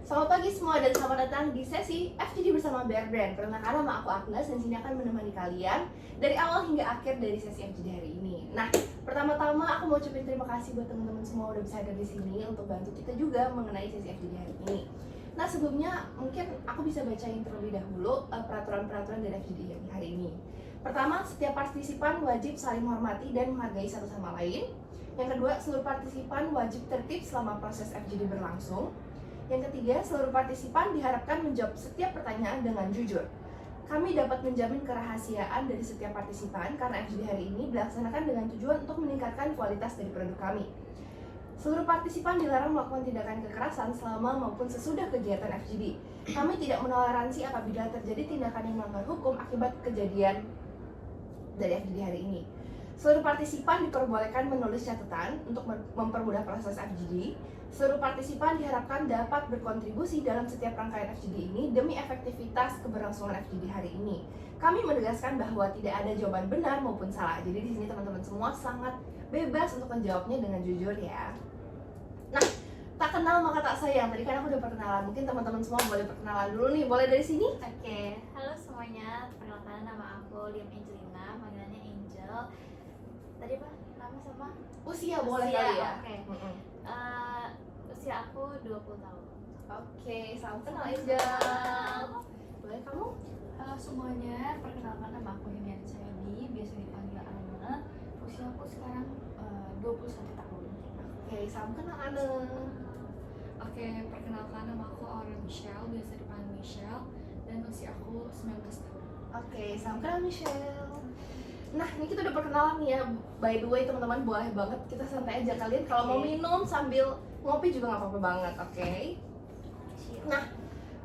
Selamat pagi semua dan selamat datang di sesi FGD bersama Bear Brand. Perkenalkan, nama aku Agnes dan sini akan menemani kalian dari awal hingga akhir dari sesi FGD hari ini. Nah, pertama-tama aku mau ucapin terima kasih buat teman-teman semua udah bisa hadir di sini untuk bantu kita juga mengenai sesi FGD hari ini. Nah, sebelumnya mungkin aku bisa bacain terlebih dahulu peraturan-peraturan dari FGD hari ini. Pertama, setiap partisipan wajib saling menghormati dan menghargai satu sama lain. Yang kedua, seluruh partisipan wajib tertib selama proses FGD berlangsung. Yang ketiga, seluruh partisipan diharapkan menjawab setiap pertanyaan dengan jujur. Kami dapat menjamin kerahasiaan dari setiap partisipan karena FGD hari ini dilaksanakan dengan tujuan untuk meningkatkan kualitas dari produk kami. Seluruh partisipan dilarang melakukan tindakan kekerasan selama maupun sesudah kegiatan FGD. Kami tidak menoleransi apabila terjadi tindakan yang melanggar hukum akibat kejadian dari FGD hari ini. Seluruh partisipan diperbolehkan menulis catatan untuk mempermudah proses FGD. Seluruh partisipan diharapkan dapat berkontribusi dalam setiap rangkaian FGD ini demi efektivitas keberlangsungan FGD hari ini. Kami menegaskan bahwa tidak ada jawaban benar maupun salah. Jadi di sini teman-teman semua sangat bebas untuk menjawabnya dengan jujur ya. Nah, tak kenal maka tak sayang. Tadi kan aku udah perkenalan. Mungkin teman-teman semua boleh perkenalan dulu nih. Boleh dari sini? Oke, halo semuanya. Perkenalkan, nama aku Liam Angelina, panggilannya Angel. Tadi apa? Nama sama? Usia boleh kali ya. Oke. Usia aku 20 tahun. Oke, salam kenal Angel. Boleh kamu? Halo semuanya, perkenalkan nama aku Himian Sayadi, biasa dipanggil Ana. Usia aku sekarang 21 tahun. Oke, salam kenal Ane. Oke, perkenalkan nama aku Aura Michelle, biasa dipanggil Michelle, dan usia aku 19 tahun. Oke, salam kenal Michelle. Nah, ini kita udah perkenalan nih ya. By the way teman-teman, boleh banget kita santai aja. Kalian kalau mau minum sambil ngopi juga nggak apa-apa banget, oke? Nah,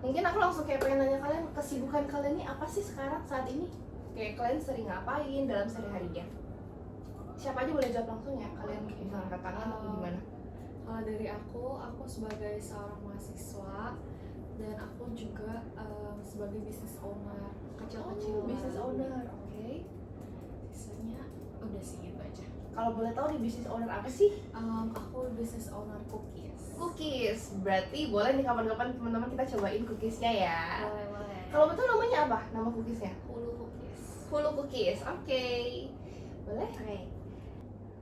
mungkin aku langsung kayak pengen nanya kalian, kesibukan kalian ini apa sih sekarang saat ini? Kayak kalian sering ngapain dalam sehari-harinya? Siapa aja boleh jawab langsung ya, kalian bisa angkat tangan atau gimana? Kalau dari aku sebagai seorang mahasiswa dan aku juga sebagai business owner kecil-kecilan. Business owner, oke. Sisanya udah sih gitu aja. Kalau boleh tahu di business owner apa sih? Aku business owner cookies. Cookies, berarti boleh nih kapan-kapan teman-teman kita cobain cookiesnya ya. Boleh. Kalau betul namanya apa? Nama cookiesnya? Hulu cookies. Hulu Cookies, oke. Boleh? Oke.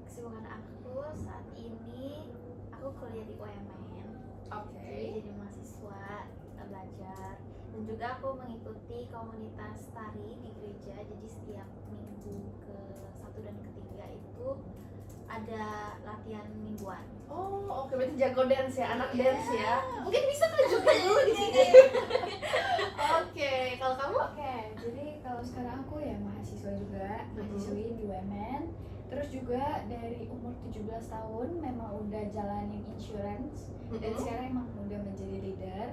Kesibukan aku saat ini, aku kuliah di UMN. Oke. Jadi mahasiswa, belajar. Dan juga aku mengikuti komunitas tari di gereja. Jadi setiap minggu ke-1 dan ke-3 itu ada latihan mingguan. Oh, oke, berarti jago dance ya, anak dance ya. Mungkin bisa tunjukkan dulu di sini. Oke, kalau kamu? Oke, jadi kalau sekarang aku ya mahasiswa juga, mahasiswi di UMN. Terus juga dari umur 17 tahun memang udah jalanin insurance dan sekarang emang udah menjadi leader.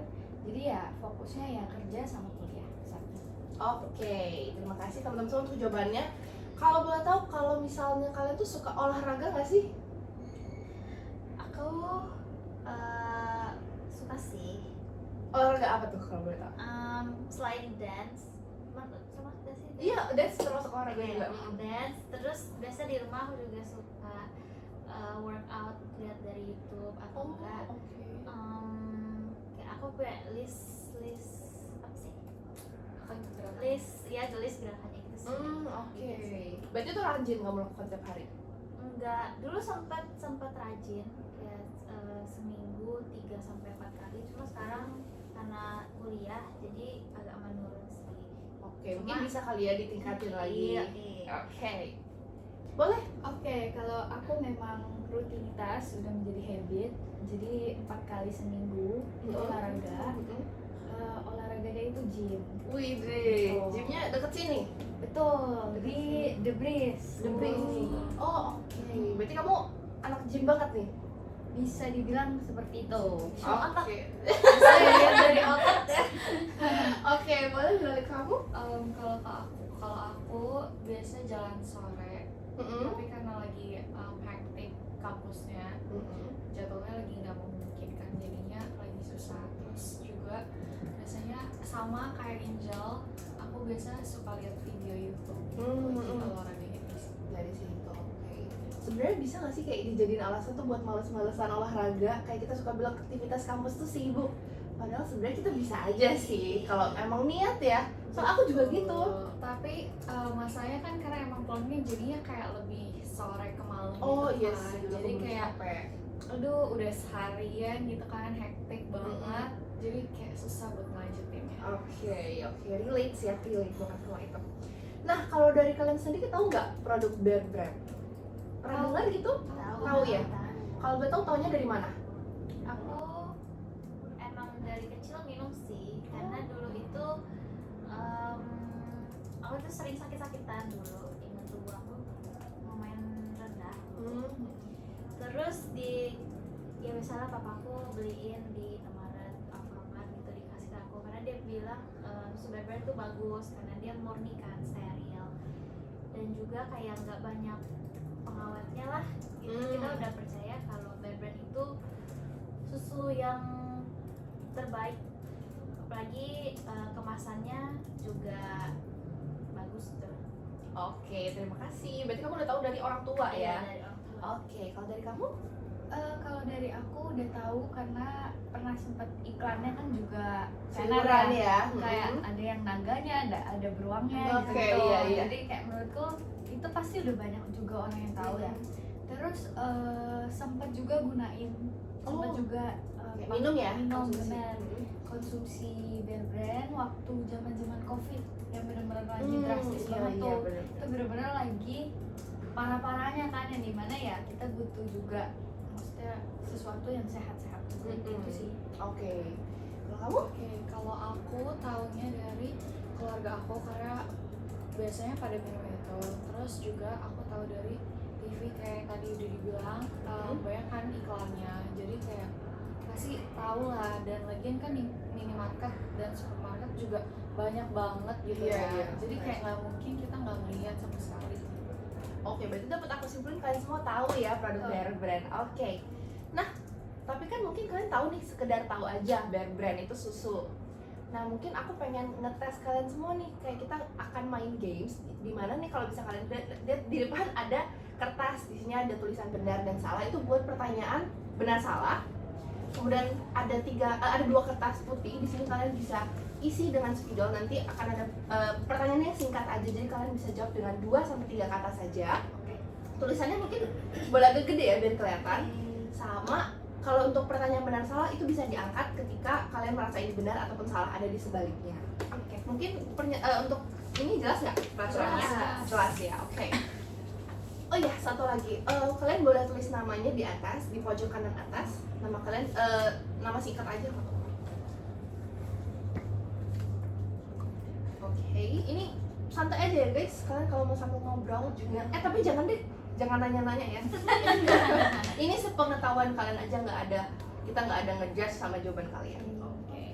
Jadi ya fokusnya ya kerja sama kuliah saat ini. Oke, terima kasih teman-teman semua untuk jawabannya. Kalau boleh tahu, kalau misalnya kalian tuh suka olahraga nggak sih? Aku suka sih. Olahraga apa tuh kalau boleh tahu? Selain dance, sama gak sih? Iya, dance termasuk olahraga Oke, juga. dance. Terus biasa di rumah aku juga suka workout, lihat dari YouTube atau enggak. Oke. Kayak aku punya list apa sih? List gerakannya gitu sih. Oke. Berarti tuh rajin kamu lakukan tiap hari? Enggak, dulu sempat rajin kayak seminggu 3-4 kali. Cuma sekarang karena kuliah jadi agak menurun sih. Oke, mungkin bisa kali ya ditingkatin lagi. Iya. Oke. Boleh? Oke, kalau aku memang rutinitas sudah menjadi habit. Jadi 4 kali seminggu itu olahraga. Olahraganya itu gym. Wih, Betul. gymnya deket sini? Betul, di The Breeze. The Breeze. Oh, oke. Berarti kamu anak gym banget nih? Bisa dibilang seperti itu. Oke. Bisa ya dari otot ya. Oke, boleh dari kamu? Kalau aku biasa jalan sore, tapi karena lagi hektik kampusnya, jadwalnya lagi nggak memungkinkan, jadinya lagi susah. Terus juga biasanya sama kayak Angel, aku biasa suka lihat video YouTube gitu, olahraga gitu sih. Dari situ, oke. Sebenarnya bisa nggak sih kayak dijadiin alasan tuh buat males-malesan olahraga? Kayak kita suka bilang aktivitas kampus tuh sibuk, Padahal sebenarnya kita bisa aja sih kalau emang niat ya. Soal aku juga gitu. Tapi masalahnya kan karena emang pulangnya jadinya kayak lebih sore ke malam Oh gitu iya kan. sih, Jadi kayak capek. aduh udah seharian gitu kan, hektik banget. Jadi kayak susah buat ngelanjutinnya. Oke, relate sih, aku relate banget sama itu. Nah, kalau dari kalian sendiri tahu nggak produk Bear Brand? Pernah Tahu. dengar gitu? Tahu ya? Kalau gue tahu taunya dari mana? Aku emang dari kecil minum sih, karena dulu itu aku tuh sering sakit-sakitan dulu, imun tubuh aku lumayan rendah. Terus ya misalnya papaku beliin di Indomaret, Alfamart gitu, dikasih ke aku karena dia bilang susu Bear Brand tuh bagus karena dia murni kan, steril, dan juga kayak nggak banyak pengawetnya lah gitu. Kita udah percaya kalau Bear Brand itu susu yang terbaik, apalagi kemasannya juga bagus tuh. Oke, terima kasih. Berarti kamu udah tahu dari orang tua Iya, ya? dari orang tua. Oke, kalau dari kamu? Kalau dari aku udah tahu karena pernah sempet iklannya kan juga Sayuran ya? kayak ada yang naganya, ada beruangnya Oke, gitu. iya. Jadi kayak menurutku itu pasti udah banyak juga orang yang tahu ya. Terus sempat juga gunain, sempat Oh. juga Kayak minum ya? minum Konsumsi. benar konsumsi Bear Brand waktu zaman COVID yang benar-benar lagi drastis Iya, banget iya, tuh. bener. Itu benar-benar lagi parah-parahnya kan, yang dimana ya kita butuh juga maksudnya sesuatu yang sehat-sehat juga gitu sih. Oke. Kalau kamu? Oke, kalau aku taunya dari keluarga aku karena biasanya pada minum itu. Terus juga aku tahu dari TV kayak yang tadi udah dibilang banyak kan iklannya. Jadi kayak pasti tahu lah, dan lagian kan di minimarket dan supermarket juga banyak banget gitu Iya, ya. iya. Jadi kayak nggak mungkin kita nggak melihat sama sekali. Oke, berarti dapat aku simpulin kalian semua tahu ya produk Bear Brand. Oke. Nah, tapi kan mungkin kalian tahu nih, sekedar tahu aja Bear Brand itu susu. Nah, mungkin aku pengen ngetes kalian semua nih, kayak kita akan main games di mana nih kalau bisa kalian lihat di depan ada kertas, di sini ada tulisan benar dan salah, itu buat pertanyaan benar salah. Kemudian ada dua kertas putih, di sini kalian bisa isi dengan spidol. Nanti akan ada pertanyaannya singkat aja, jadi kalian bisa jawab dengan 2 sampai 3 kata saja. Tulisannya mungkin boleh agak gede ya biar kelihatan. Sama kalau untuk pertanyaan benar salah itu bisa diangkat ketika kalian merasa ini benar ataupun salah, ada di sebaliknya. Oke, mungkin untuk ini jelas nggak peraturannya? Jelas ya. Oke. Oh iya, satu lagi, kalian boleh tulis namanya di atas, di pojok kanan atas. Nama kalian, nama singkat aja kok. Oke, ini santai aja ya guys. Kalian kalau mau sambil ngobrol juga, tapi jangan nanya-nanya ya. Ini sepengetahuan kalian aja, kita nggak ada ngejudge sama jawaban kalian. Oke.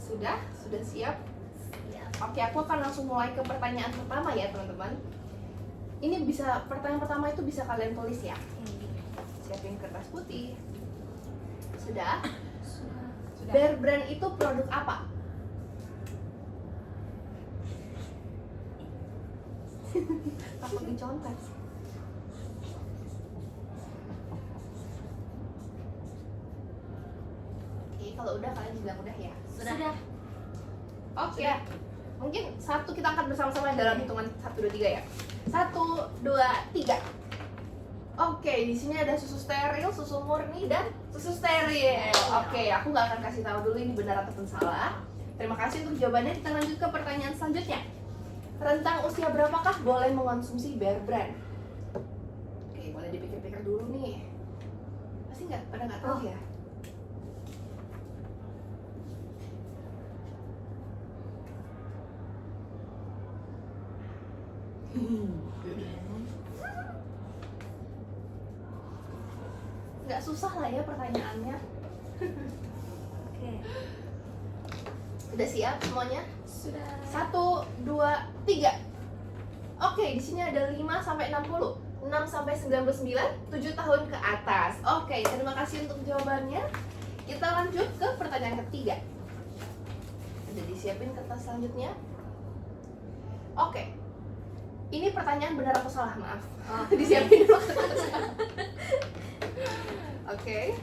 Sudah siap? Oke, aku akan langsung mulai ke pertanyaan pertama ya teman-teman. Ini pertanyaan pertama itu bisa kalian tulis ya. Siapin kertas putih. Sudah? Bear Brand itu produk apa? Takut dicontek. Oke, kalau udah kalian bilang udah ya. Sudah. Oke. Mungkin kita angkat bersama-sama dalam hitungan 1, 2, 3 ya. 1, 2, 3. Oke, di sini ada susu steril, susu murni, dan susu steril. Oke, aku nggak akan kasih tahu dulu ini benar ataupun salah. Terima kasih untuk jawabannya. Kita lanjut ke pertanyaan selanjutnya. Rentang usia berapakah boleh mengonsumsi Bear Brand? Oke, boleh dipikir-pikir dulu nih. Pasti pada nggak tahu ya. Nggak susah lah ya pertanyaannya. Oke. Udah siap semuanya? Sudah. 1, 2, 3. Oke, di sini ada 5 sampai 60, 6 sampai 99, 7 tahun ke atas. Oke, terima kasih untuk jawabannya. Kita lanjut ke pertanyaan ketiga. Udah disiapin kertas selanjutnya? Oke. Ini pertanyaan benar atau salah, maaf. Disiapin dulu kertasnya. Oke.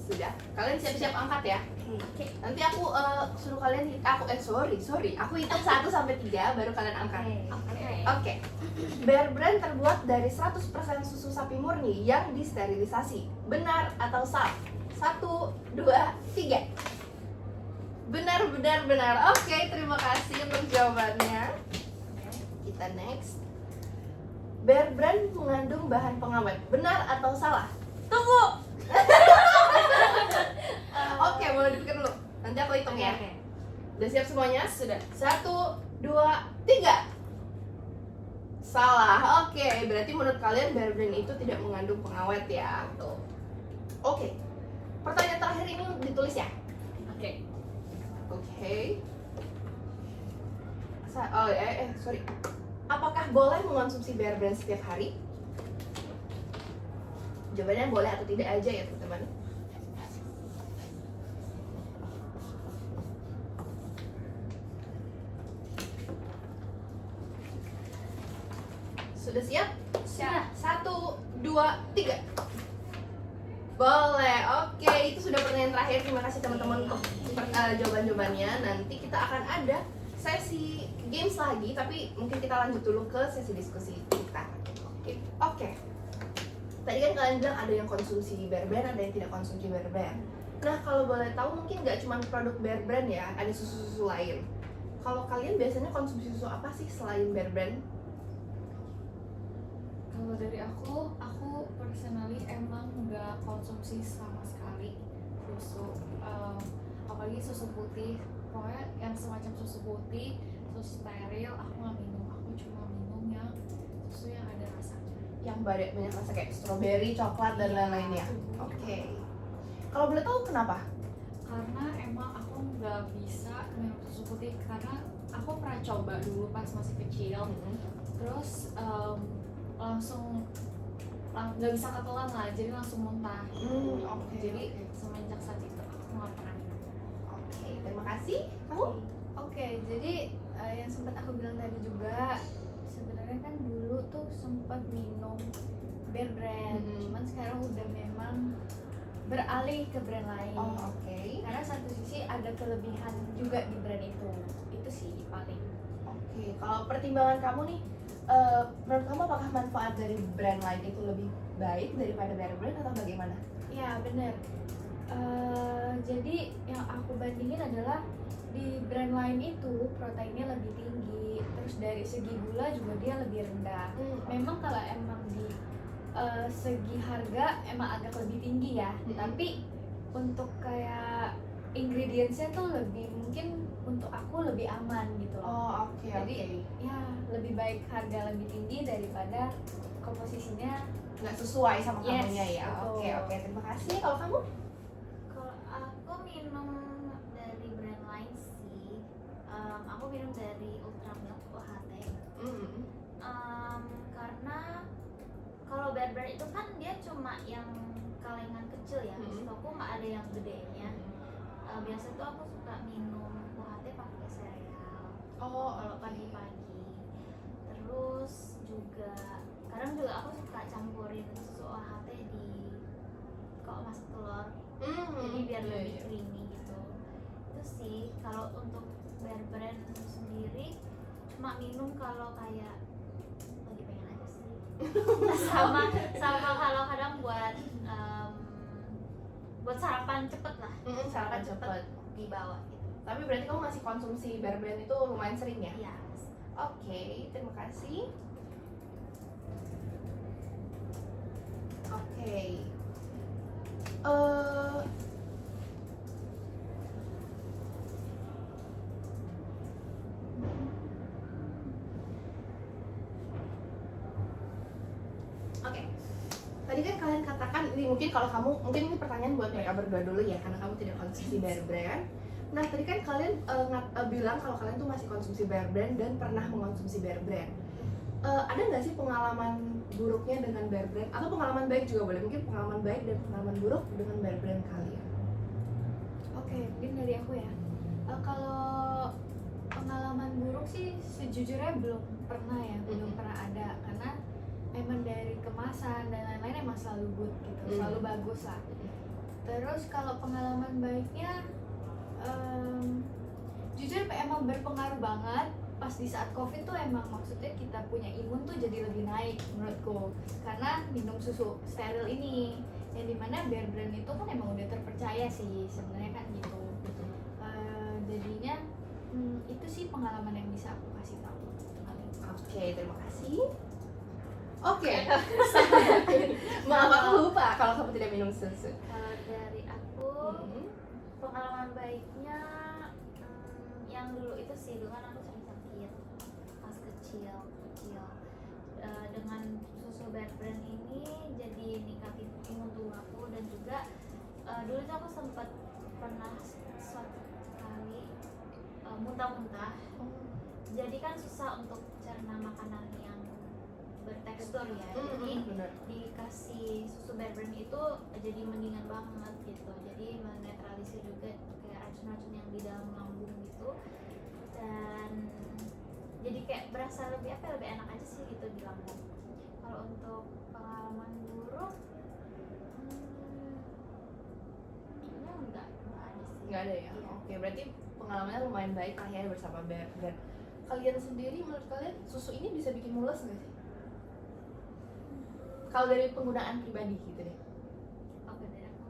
Sudah. Kalian siap-siap angkat ya. Oke. Nanti aku suruh kalian aku hitung 1 sampai 3 baru kalian angkat. Oke. Bear Brand terbuat dari 100% susu sapi murni yang disterilisasi. Benar atau salah? 1, 2, 3. Benar, benar, benar. Oke, terima kasih untuk jawabannya. Kita next. Bear Brand mengandung bahan pengawet. Benar atau salah? Tunggu. Oke, boleh dipikir dulu. Nanti aku hitung ya. Udah siap semuanya? Sudah. 1, 2, 3. Salah. Oke, berarti menurut kalian Bear Brand itu tidak mengandung pengawet ya. Tuh. Oke. Pertanyaan terakhir ini ditulis ya. Oke. Oke. Sorry. Apakah boleh mengonsumsi Bear Brand setiap hari? Jawabannya boleh atau tidak aja ya teman-teman. Sudah siap? Siap. 1, 2, 3. Boleh, oke, itu sudah pertanyaan terakhir. Terima kasih teman-teman untuk jawaban-jawabannya. Nanti kita akan ada sesi games lagi, tapi mungkin kita lanjut dulu ke sesi diskusi kita. Oke. Tadi kan kalian bilang ada yang konsumsi Bear Brand, ada yang tidak konsumsi Bear Brand. Nah, kalau boleh tahu mungkin nggak cuma produk Bear Brand ya, ada susu-susu lain. Kalau kalian biasanya konsumsi susu apa sih selain Bear Brand? Kalau dari aku personally emang nggak konsumsi sama sekali susu, apalagi susu putih. Pokoknya yang semacam susu putih, susu steril, aku nggak minum. Aku cuma minum yang susu yang ada rasanya. Yang banyak rasa kayak strawberry, coklat, dan lain-lainnya. Oke. Kalau boleh tahu kenapa? Karena emang aku nggak bisa minum susu putih karena aku pernah coba dulu pas masih kecil, terus langsung nggak bisa ketelan lah, jadi langsung muntah. Oke. Jadi semenjak saat itu aku nggak pernah minum. Oke, terima kasih. Kamu? Oke, jadi yang sempat aku bilang tadi juga, sebenarnya kan dulu tuh sempat minum Bear Brand, cuman sekarang udah memang beralih ke brand lain. Oh, oke. Karena satu sisi ada kelebihan juga di brand itu sih paling. Oke, kalau pertimbangan kamu nih, menurut kamu apakah manfaat dari brand lain itu lebih baik daripada Bear Brand atau bagaimana? Ya bener. Jadi yang aku bandingin adalah di brand lain itu proteinnya lebih tinggi, terus dari segi gula juga dia lebih rendah. Memang kalau emang di segi harga emang agak lebih tinggi ya, tapi untuk kayak ingredientsnya tuh lebih mungkin untuk aku lebih aman gitu loh. Oh, oke. Jadi ya lebih baik harga lebih tinggi daripada komposisinya. Nggak sesuai sama Yes, kamunya ya. betul. Oke, terima kasih. Kalau kamu? Kalau aku minum dari brand lain sih, aku minum dari Ultramilk UHT. Karena kalau Bear Brand itu kan dia cuma yang kalengan kecil ya, maksud aku nggak ada yang gedenya. Biasa tuh aku suka minum UHT pakai sereal kalau pagi-pagi. Terus juga kadang juga aku suka campurin susu UHT di kalau masak telur, jadi biar lebih creamy gitu. Itu sih kalau untuk Bear Brand sendiri cuma minum kalau kayak lagi pengen aja sih. sama kalau kadang buat sarapan cepet lah. Sarapan cepet. Dibawa gitu. Tapi berarti kamu masih konsumsi Bear Brand itu lumayan sering ya? Iya. Oke, terima kasih. Oke. Oke. Tadi kan kalian katakan ini mungkin kalau kamu mungkin ini pertanyaan buat mereka berdua dulu ya karena kamu tidak konsumsi Bear Brand. Nah, tadi kan kalian bilang kalau kalian tuh masih konsumsi Bear Brand dan pernah mengonsumsi Bear Brand. Ada nggak sih pengalaman buruknya dengan Bear Brand atau pengalaman baik juga boleh, mungkin pengalaman baik dan pengalaman buruk dengan Bear Brand kalian? Oke, mungkin dari aku ya. Kalau pengalaman buruk sih sejujurnya belum pernah ya, belum pernah ada karena emang dari kemasan dan lain-lain emang selalu good gitu, selalu bagus lah. Terus kalau pengalaman baiknya, jujur emang berpengaruh banget. Pas di saat COVID tuh emang maksudnya kita punya imun tuh jadi lebih naik menurutku, karena minum susu steril ini, yang dimana Bear Brand itu kan emang udah terpercaya sih sebenarnya kan gitu. Jadinya itu sih pengalaman yang bisa aku kasih tahu. Oke, terima kasih. Oke. Maaf aku lupa kalau kamu tidak minum susu. Kalau dari aku pengalaman baiknya yang dulu itu sih, dulu kan aku sering sakit pas kecil. Dengan susu Bear Brand ini jadi ningkatin imun tubuh aku, dan juga dulu tuh aku sempat pernah suatu kali muntah-muntah. Jadi kan susah untuk cerna makanan yang bertekstur ya. Jadi Benar. dikasih susu Bear Brand itu jadi mendingan banget gitu. Jadi menetralisir juga kayak racun-racun yang di dalam lambung gitu. Dan jadi kayak berasa lebih enak aja sih gitu di lambung. Kalau untuk pengalaman buruk, kayaknya enggak ada sih. Nggak ada ya? Iya. Oke, berarti pengalamannya lumayan baik lah ya bersama Bear Brand. Kalian sendiri, menurut kalian susu ini bisa bikin mules nggak sih? Kalau dari penggunaan pribadi gitu deh. Oke, dari aku.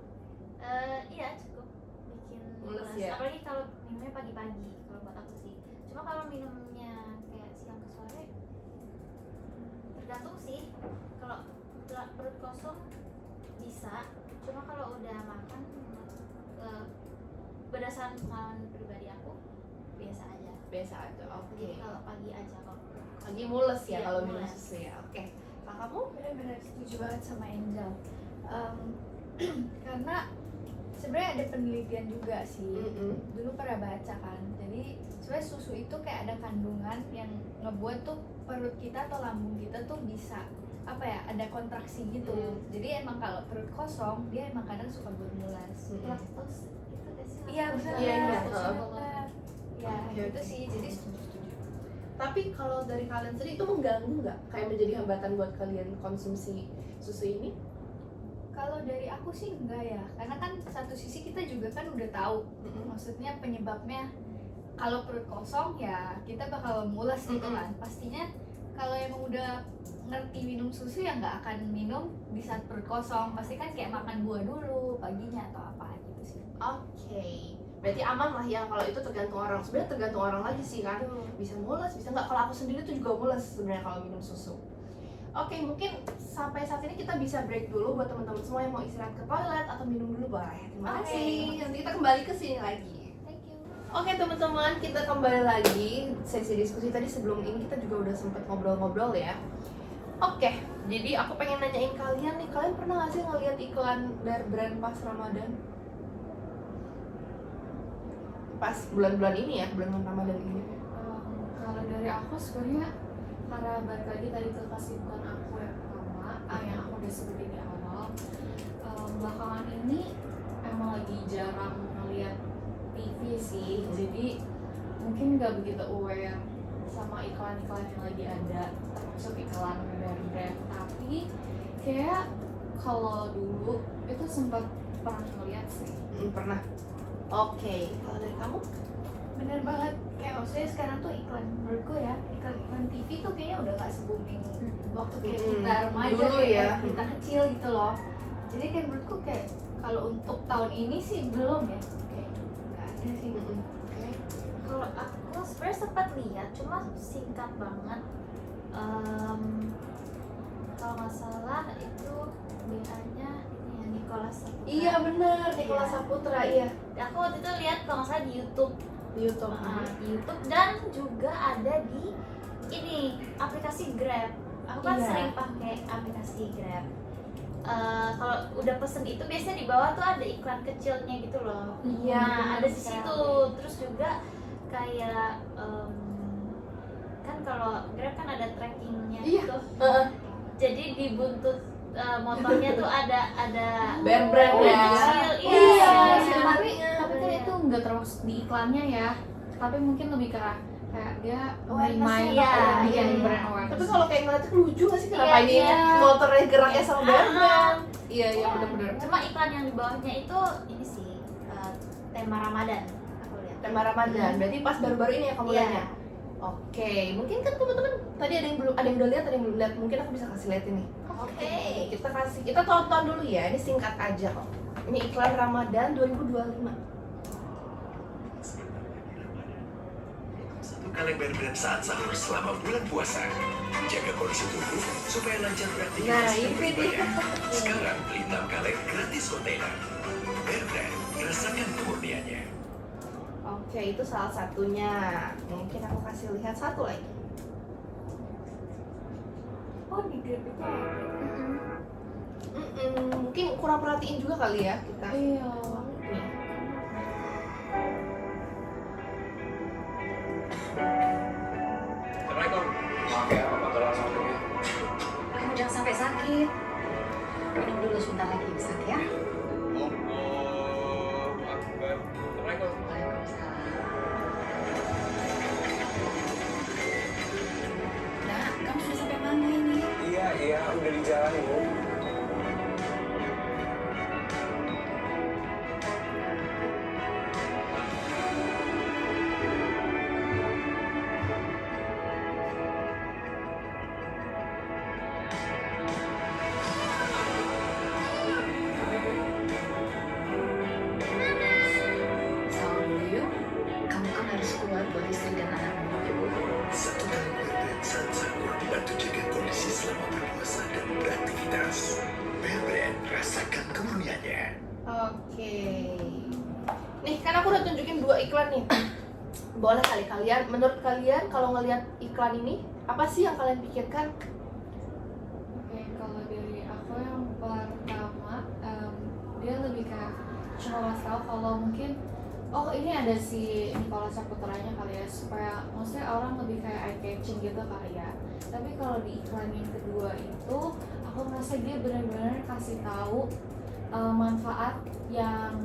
Iya cukup bikin Mules mules. ya? Apalagi kalau minumnya pagi-pagi, kalau buat aku sih. Cuma kalau minumnya kayak siang ke sore, tergantung sih. Kalau perut kosong bisa, cuma kalau udah makan, berdasarkan pengalaman pribadi aku biasa aja. Biasa aja, oke. Jadi kalau pagi aja kalau Lagi mules ya Iya, kalau minum mules. susu ya. Oke. Kalau kamu? Benar-benar setuju banget sama Angel. Karena sebenarnya ada penelitian juga sih. Dulu pernah baca kan. Jadi sebenarnya susu itu kayak ada kandungan yang ngebuat tuh perut kita atau lambung kita tuh bisa apa ya, ada kontraksi gitu. Jadi emang kalau perut kosong dia emang kadang suka bermulas. laktos itu gak sih? Iya benar. Iya, iya. Benar. Ya Oke, gitu oke. sih. Jadi setuju. Tapi kalau dari kalian sendiri itu mengganggu nggak? Kayak menjadi hambatan buat kalian konsumsi susu ini? Kalau dari aku sih enggak ya, karena kan satu sisi kita juga kan udah tahu, maksudnya penyebabnya kalau perut kosong ya kita bakal mules gitu kan. Pastinya kalau emang udah ngerti minum susu ya nggak akan minum di saat perut kosong, pasti kan kayak makan buah dulu paginya atau apa gitu sih. Oke. Berarti aman lah ya, kalau itu tergantung orang. Sebenarnya tergantung orang lagi sih kan. Bisa mules, bisa nggak. Kalau aku sendiri tuh juga mules sebenarnya kalau minum susu. Oke, mungkin sampai saat ini kita bisa break dulu buat teman-teman semua yang mau istirahat ke toilet atau minum dulu boleh. Terima Oke. kasih. Nanti kita kembali ke sini lagi. Thank you. Oke teman-teman, kita kembali lagi sesi diskusi tadi. Sebelum ini kita juga udah sempet ngobrol-ngobrol ya. Oke, jadi aku pengen nanyain kalian nih, kalian pernah nggak sih ngeliat iklan Bear Brand pas Ramadan? Pas bulan-bulan ini ya, bulan Ramadan ini. Kalau dari aku sebenarnya karena balik lagi tadi ke kesibukan aku yang pertama, yang aku udah sebutin di awal, belakangan ini emang lagi jarang ngeliat TV sih, jadi mungkin nggak begitu aware sama iklan-iklan yang lagi ada, termasuk iklan brand. Tapi kayak kalau dulu itu sempat pernah ngeliat sih. Pernah. Oke, kalau dari kamu? Bener banget, kayak maksudnya sekarang tuh iklan, menurutku ya iklan TV tuh kayaknya udah gak se-booming waktu kayak kita remaja, Dulu kayak ya. kita kecil gitu loh. Jadi kayak menurutku kayak kalau untuk tahun ini sih belum ya, kayak gak ada sih. Oke. Kalau aku sebenarnya sempat lihat, cuma singkat banget. Kalau nggak salah itu BH-nya ini ya, Nicholas Saputra. Iya benar, Nicholas Iya. Saputra iya. Aku waktu itu lihat kalau nggak salah di YouTube. Di YouTube. Di YouTube dan juga ada di ini aplikasi Grab. Aku kan Iya. sering pakai aplikasi Grab. Kalau udah pesen itu biasanya di bawah tuh ada iklan kecilnya gitu loh. Iya, Nah, ada di Grab. situ. Terus juga kayak kan kalau Grab kan ada trackingnya Iya. gitu. Heeh. Jadi di buntut motornya tuh ada Bear Brand brand ya. kecil. Iya, Iya. tapi kan itu nggak termasuk di iklannya ya, tapi mungkin lebih ke kayak dia Awareness main ya. bikin Iya. brand awareness. Tapi kalau kayak ngeliatnya lucu gak sih kenapa Iya, ini iya. motornya geraknya sama Bear Brand? Iya benar-benar. Cuma iklan yang di bawahnya itu ini sih tema Ramadan aku lihat. Tema Ramadan. Berarti pas baru-baru ini ya kamu Iya. lihatnya. Oke, mungkin kan teman-teman tadi ada yang udah lihat, ada yang belum lihat. Mungkin aku bisa kasih lihat ini. Oke. Kita tonton dulu ya. Ini singkat aja kok. Ini iklan Ramadan 2025. Satu kaleng Bear Brand saat sahur selama bulan puasa. Jaga kondisi tubuh supaya lancar beraktivitas Nah, dan ini beribadah. Sekarang beli 6 kaleng gratis kontainer. Bear Brand, rasakan kemurniannya. Oke, itu salah satunya. Mungkin aku kasih lihat satu lagi. Oh di Grab itu ada. Mungkin kurang perhatiin juga kali ya kita. Iya. Nih. Assalamualaikum. Maaf ya, Bapak tolong satunya. Kamu jangan sampai sakit. Minum dulu sebentar lagi bisa ya. Allahu Akbar. Assalamualaikum. Waalaikumsalam. Nah, kamu sudah sampai mana ini? Iya, udah di jalan Ibu. Sahur dulu yuk. Kamu kan harus keluar buat istri dan anakmu. Ibu, satu kali Bear Brand saat sahur bantu jaga kondisi selama berpuasa dan beraktivitas. Bear Brand, rasakan kemurniannya. Oke. Nih, kan aku udah tunjukin 2 iklan nih. Boleh kali kalian, menurut kalian kalau ngelihat iklan ini, apa sih yang kalian pikirkan? Oke, kalau dari aku yang pertama, dia lebih kayak cuma ngasih tahu kalau mungkin ini ada si Nicholas Saputranya kali ya, supaya maksudnya orang lebih kayak eye catching gitu kali ya. Tapi kalau di iklan yang kedua itu aku merasa dia benar-benar kasih tahu manfaat yang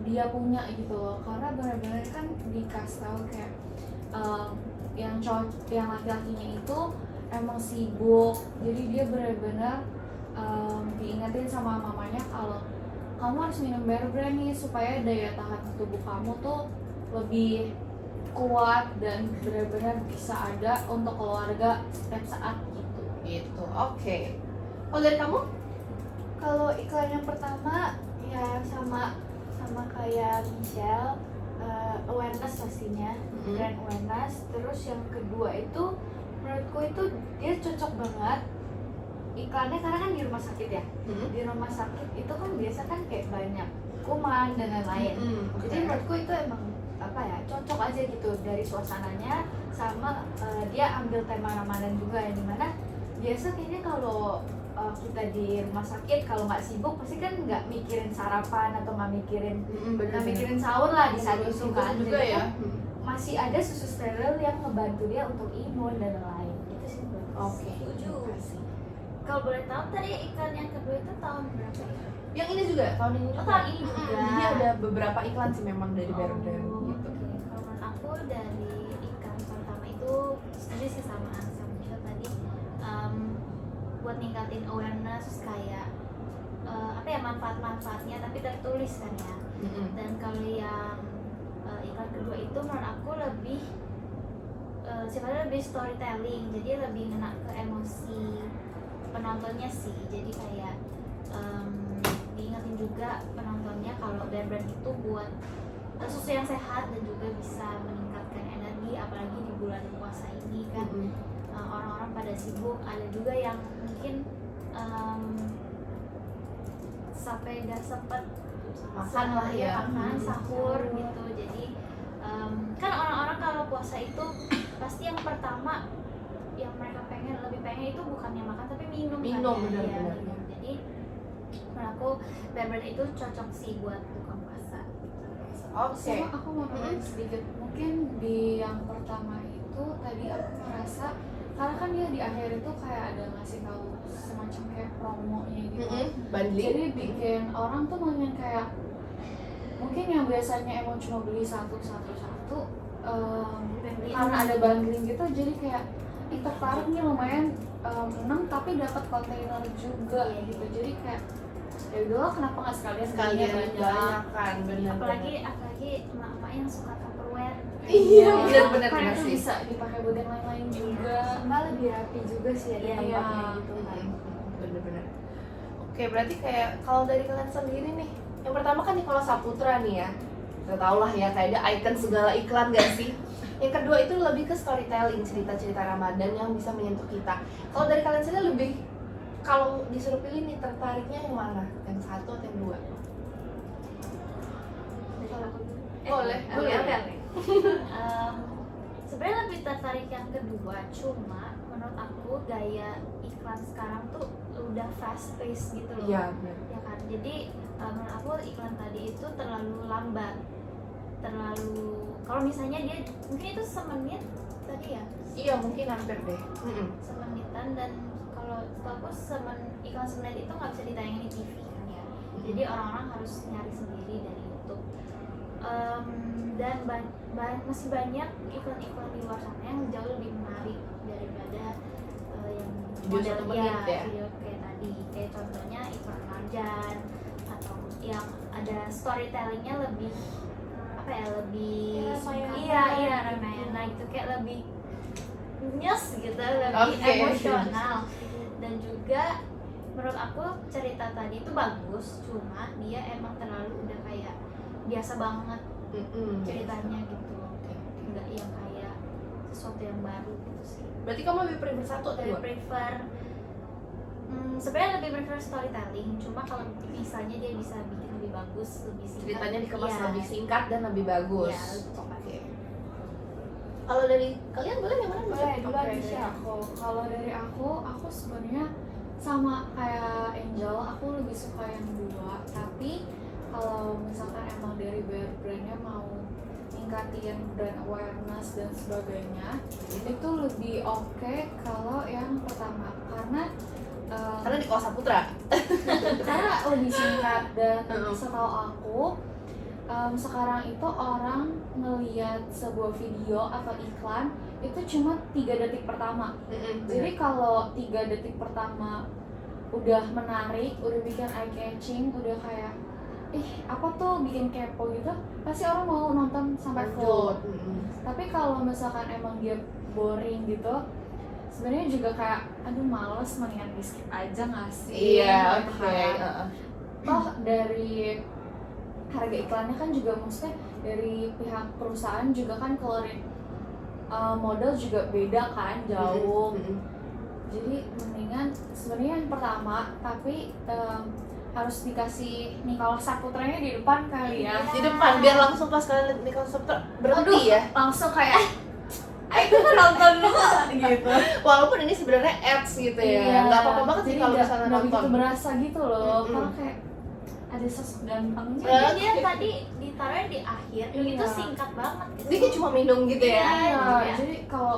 dia punya gitu loh, karena benar-benar kan dikasih tahu kayak yang laki-lakinya itu emang sibuk, jadi dia benar-benar diingetin sama mamanya kalau kamu harus minum Bear Brand nih supaya daya tahan tubuh kamu tuh lebih kuat dan benar-benar bisa ada untuk keluarga setiap saat gitu. Gitu. Oke. Kalau dari kamu? Kalau iklan yang pertama ya sama kayak Michelle, awareness pastinya, brand awareness. Terus yang kedua itu menurutku itu dia cocok banget iklannya karena kan di rumah sakit ya. Di rumah sakit itu kan biasa kan kayak banyak kuman dan lain-lain. Jadi menurutku itu emang apa ya, cocok aja gitu dari suasananya, sama dia ambil tema Ramadan juga yang dimana biasa kayaknya kalau kita di rumah sakit kalau nggak sibuk pasti kan nggak mikirin sarapan atau nggak mikirin sahur lah di saat itu kan. juga Jadi ya. kan masih ada susu steril yang ngebantu dia untuk imun dan lain-lain. Itu sih menurutku. Oke. Setuju. Kalau boleh tahu tadi iklan yang kedua itu tahun berapa ya? Yang ini juga tahun ini. Oh, tahun ini juga. Jadi ada beberapa iklan sih memang dari Bear Brand Oh, gitu. oke. Kalau menurut aku dari iklan pertama itu setuju sih sama Michelle tadi, buat ningkatin awareness kayak apa ya, manfaat-manfaatnya tapi tertulis kan ya. Dan kalau yang iklan kedua itu menurut aku lebih sifatnya lebih storytelling, jadi lebih ngena ke emosi penontonnya sih. Jadi kayak diingetin juga penontonnya kalau Bear Brand itu buat susu yang sehat dan juga bisa meningkatkan energi, apalagi di bulan puasa ini kan. Orang-orang pada sibuk, ada juga yang mungkin sampai gak sempet Makan lah ya. makan sahur gitu. Jadi kan orang-orang kalau puasa itu pasti yang pertama yang mereka lebih pengen itu bukannya makan tapi minum kan Minum, ya. benar, Iya, benar. minum. Jadi menurut aku Bear Brand itu cocok sih buat buka puasa. Oke. Sama aku mau tambahin sedikit, mungkin di yang pertama itu tadi aku merasa karena kan dia di akhir itu kayak ada ngasih tahu semacam kayak promonya gitu. Bundling. Jadi bikin orang tuh makin kayak mungkin yang biasanya emang cuma beli satu karena ada bundling gitu, jadi kayak tertarik nih lumayan menang tapi dapat kontainer juga gitu. Jadi kayak ya udah kenapa nggak sekalian sekalian belinya banyak kan, benar. apalagi emak-emak yang suka Tupperware. Iya, Kan benar itu sih. bisa dipakai buat yang lain-lain juga. Sama lebih rapi juga sih ada Iya, tempatnya gitu kan. Bener-bener. Oke, berarti kayak kalau dari kalian sendiri nih, yang pertama kan Nicholas Saputra nih ya, kita tau lah ya kayak dia icon segala iklan gak sih? Yang kedua itu lebih ke storytelling, cerita-cerita Ramadan yang bisa menyentuh kita. Kalau dari kalian sendiri lebih, kalau disuruh pilih nih tertariknya yang mana? Yang satu atau yang dua? Boleh, boleh. Sebenarnya lebih tertarik yang kedua, cuma menurut aku gaya iklan sekarang tuh udah fast pace gitu loh. Iya, benar. Ya kan, jadi menurut aku iklan tadi itu terlalu lambat, terlalu, kalau misalnya dia mungkin itu semenit tadi ya, Iya, mungkin hampir deh. semenitan, dan kalau setahu aku iklan semenit itu nggak bisa ditayangin di TV kan ya, jadi orang-orang harus nyari sendiri dari YouTube. Dan masih banyak iklan-iklan di luar sana yang jauh lebih menarik daripada yang Video 1 menit ya? video kayak tadi, kayak contohnya iklan Marjan atau yang ada storytellingnya lebih apa ya, lebih Ramayana. Ramayana itu kayak lebih nyes gitu, lebih Oke. emosional. Dan juga menurut aku cerita tadi itu bagus, cuma dia emang terlalu udah kayak biasa banget ceritanya gitu, nggak yang kayak sesuatu yang baru gitu sih. Berarti kamu lebih prefer satu atau Lebih dua? prefer sebenarnya lebih prefer storytelling, cuma kalau misalnya dia bisa bikin lebih bagus, lebih singkat, Ceritanya dikemas iya. lebih singkat dan lebih bagus. Iya, lebih cepat. Oke. Kalau dari kalian boleh yang mana? Boleh duluan Oke, Nisha. dari kalau dari aku sebenarnya sama kayak Angel, aku lebih suka yang dua. Tapi kalau misalkan emang dari brandnya mau ningkatin brand awareness dan sebagainya, itu lebih oke kalau yang pertama, karena Karena di Nicholas Saputra. karena lebih singkat dan Mm-mm. setahu aku sekarang itu orang ngelihat sebuah video atau iklan itu cuma 3 detik pertama. Jadi kalau 3 detik pertama udah menarik, udah bikin eye catching, udah kayak apa tuh, bikin kepo gitu, pasti orang mau nonton sampai full. Tapi kalau misalkan emang dia boring gitu, sebenarnya juga kayak aduh males, mendingan di skip aja nggak sih? Iya, Gitu oke. kan. Toh dari harga iklannya kan juga maksudnya dari pihak perusahaan juga kan keluarin model juga beda kan, jauh. Jadi mendingan sebenarnya yang pertama, tapi harus dikasih Nicholas Saputranya di depan kali ya. Di depan biar langsung pas kalian lihat Nicholas Saputra berhenti ya. Langsung kayak ayo kita nonton dulu gitu. Walaupun ini sebenarnya ads gitu ya. Nggak apa-apa banget sih Jadi kalau nggak- misalnya nggak nonton. begitu berasa gitu loh. Mm-mm. Karena kayak ada sosok gantengnya. Eh, Jadi dia tadi ditaruh di akhir, Iya. itu singkat banget gitu. Dia kayak cuma minum gitu ya. Iya, Iya. jadi kalau